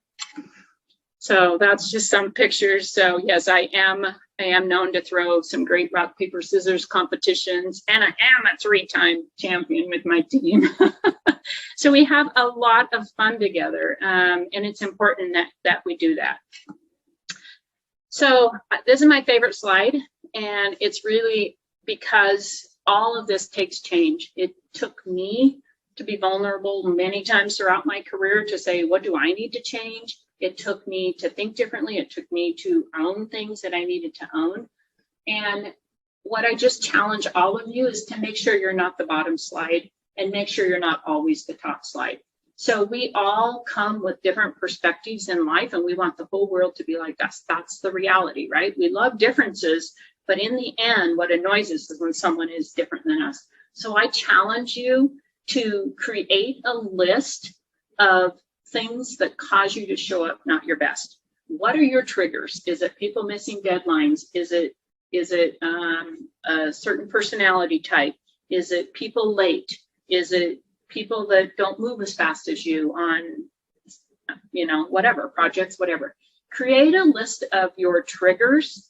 S2: So that's just some pictures. So yes, I am known to throw some great rock, paper, scissors competitions, and I am a 3-time champion with my team. So we have a lot of fun together, and it's important that we do that. So this is my favorite slide, and it's really because all of this takes change. It took me to be vulnerable many times throughout my career to say, what do I need to change? It took me to think differently. It took me to own things that I needed to own. And what I just challenge all of you is to make sure you're not the bottom slide, and make sure you're not always the top slide. So we all come with different perspectives in life, and we want the whole world to be like us. That's the reality, right? We love differences, but in the end, what annoys us is when someone is different than us. So I challenge you to create a list of things that cause you to show up not your best. What are your triggers? Is it people missing deadlines? Is it a certain personality type? Is it people late? Is it people that don't move as fast as you on, whatever, projects, whatever. Create a list of your triggers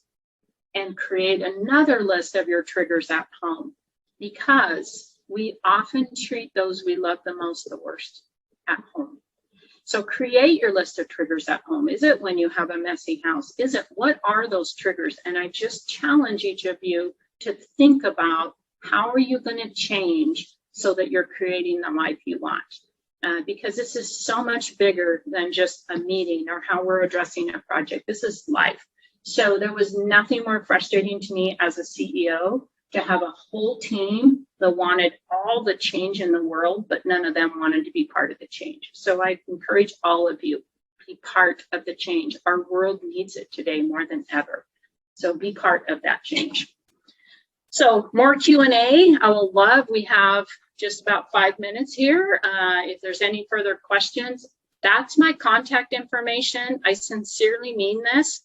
S2: and create another list of your triggers at home, because we often treat those we love the most the worst at home. So create your list of triggers at home. Is it when you have a messy house? What are those triggers? And I just challenge each of you to think about, how are you going to change so that you're creating the life you want? Because this is so much bigger than just a meeting or how we're addressing a project. This is life. So there was nothing more frustrating to me as a CEO to have a whole team that wanted all the change in the world, but none of them wanted to be part of the change. So I encourage all of you, be part of the change. Our world needs it today more than ever. So be part of that change. So more Q&A. I will love, we have just about 5 minutes here. If there's any further questions, that's my contact information. I sincerely mean this.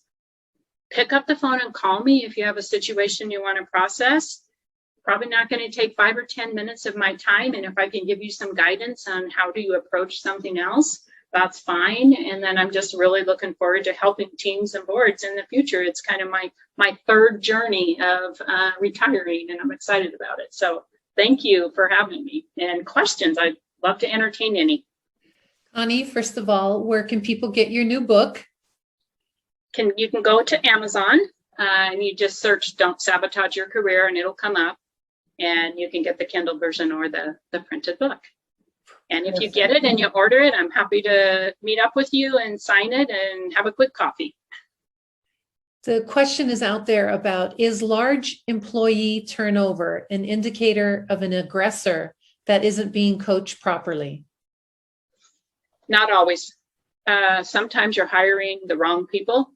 S2: Pick up the phone and call me if you have a situation you want to process. Probably not going to take 5 or 10 minutes of my time. And if I can give you some guidance on how do you approach something else, that's fine. And then I'm just really looking forward to helping teams and boards in the future. It's kind of my third journey of retiring, and I'm excited about it. So thank you for having me. And questions, I'd love to entertain any.
S1: Connie, first of all, where can people get your new book?
S2: You can go to Amazon and you just search "Don't Sabotage Your Career" and it'll come up, and you can get the Kindle version or the printed book. And if you get it and you order it, I'm happy to meet up with you and sign it and have a quick coffee.
S1: The question is out there about, is large employee turnover an indicator of an aggressor that isn't being coached properly?
S2: Not always. Sometimes you're hiring the wrong people.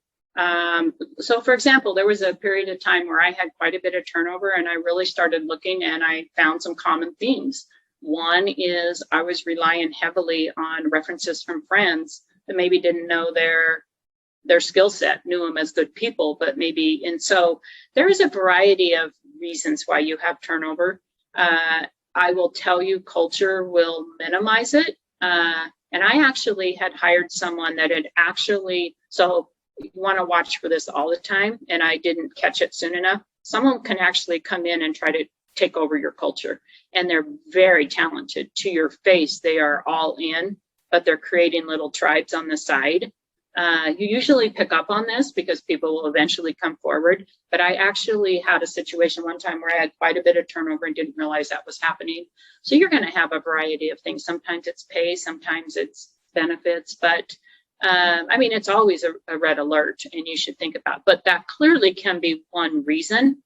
S2: So for example, there was a period of time where I had quite a bit of turnover, and I really started looking, and I found some common themes. One is I was relying heavily on references from friends that maybe didn't know their skill set, knew them as good people, but maybe, and so there is a variety of reasons why you have turnover. I will tell you, culture will minimize it. And I actually had hired someone that had actually, so you want to watch for this all the time, and I didn't catch it soon enough. Someone can actually come in and try to take over your culture, and they're very talented. To your face, they are all in, but they're creating little tribes on the side. You usually pick up on this because people will eventually come forward. But I actually had a situation one time where I had quite a bit of turnover and didn't realize that was happening. So you're going to have a variety of things. Sometimes it's pay, sometimes it's benefits, but I mean, it's always a red alert, and you should think about, but that clearly can be one reason.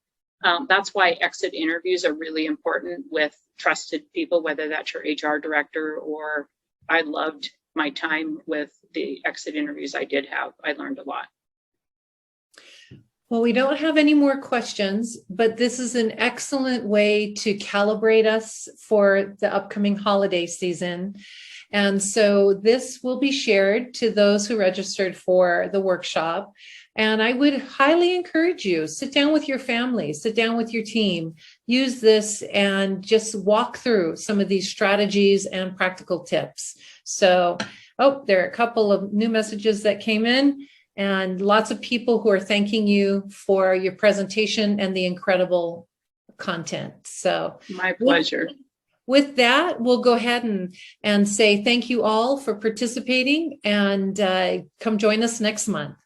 S2: That's why exit interviews are really important with trusted people, whether that's your HR director, or I loved my time with the exit interviews I did have. I learned a lot.
S1: Well, we don't have any more questions, but this is an excellent way to calibrate us for the upcoming holiday season. And so this will be shared to those who registered for the workshop. And I would highly encourage you, sit down with your family, sit down with your team, use this and just walk through some of these strategies and practical tips. So, oh, there are a couple of new messages that came in, and lots of people who are thanking you for your presentation and the incredible content. So
S2: my pleasure.
S1: With that, we'll go ahead and say thank you all for participating, and come join us next month.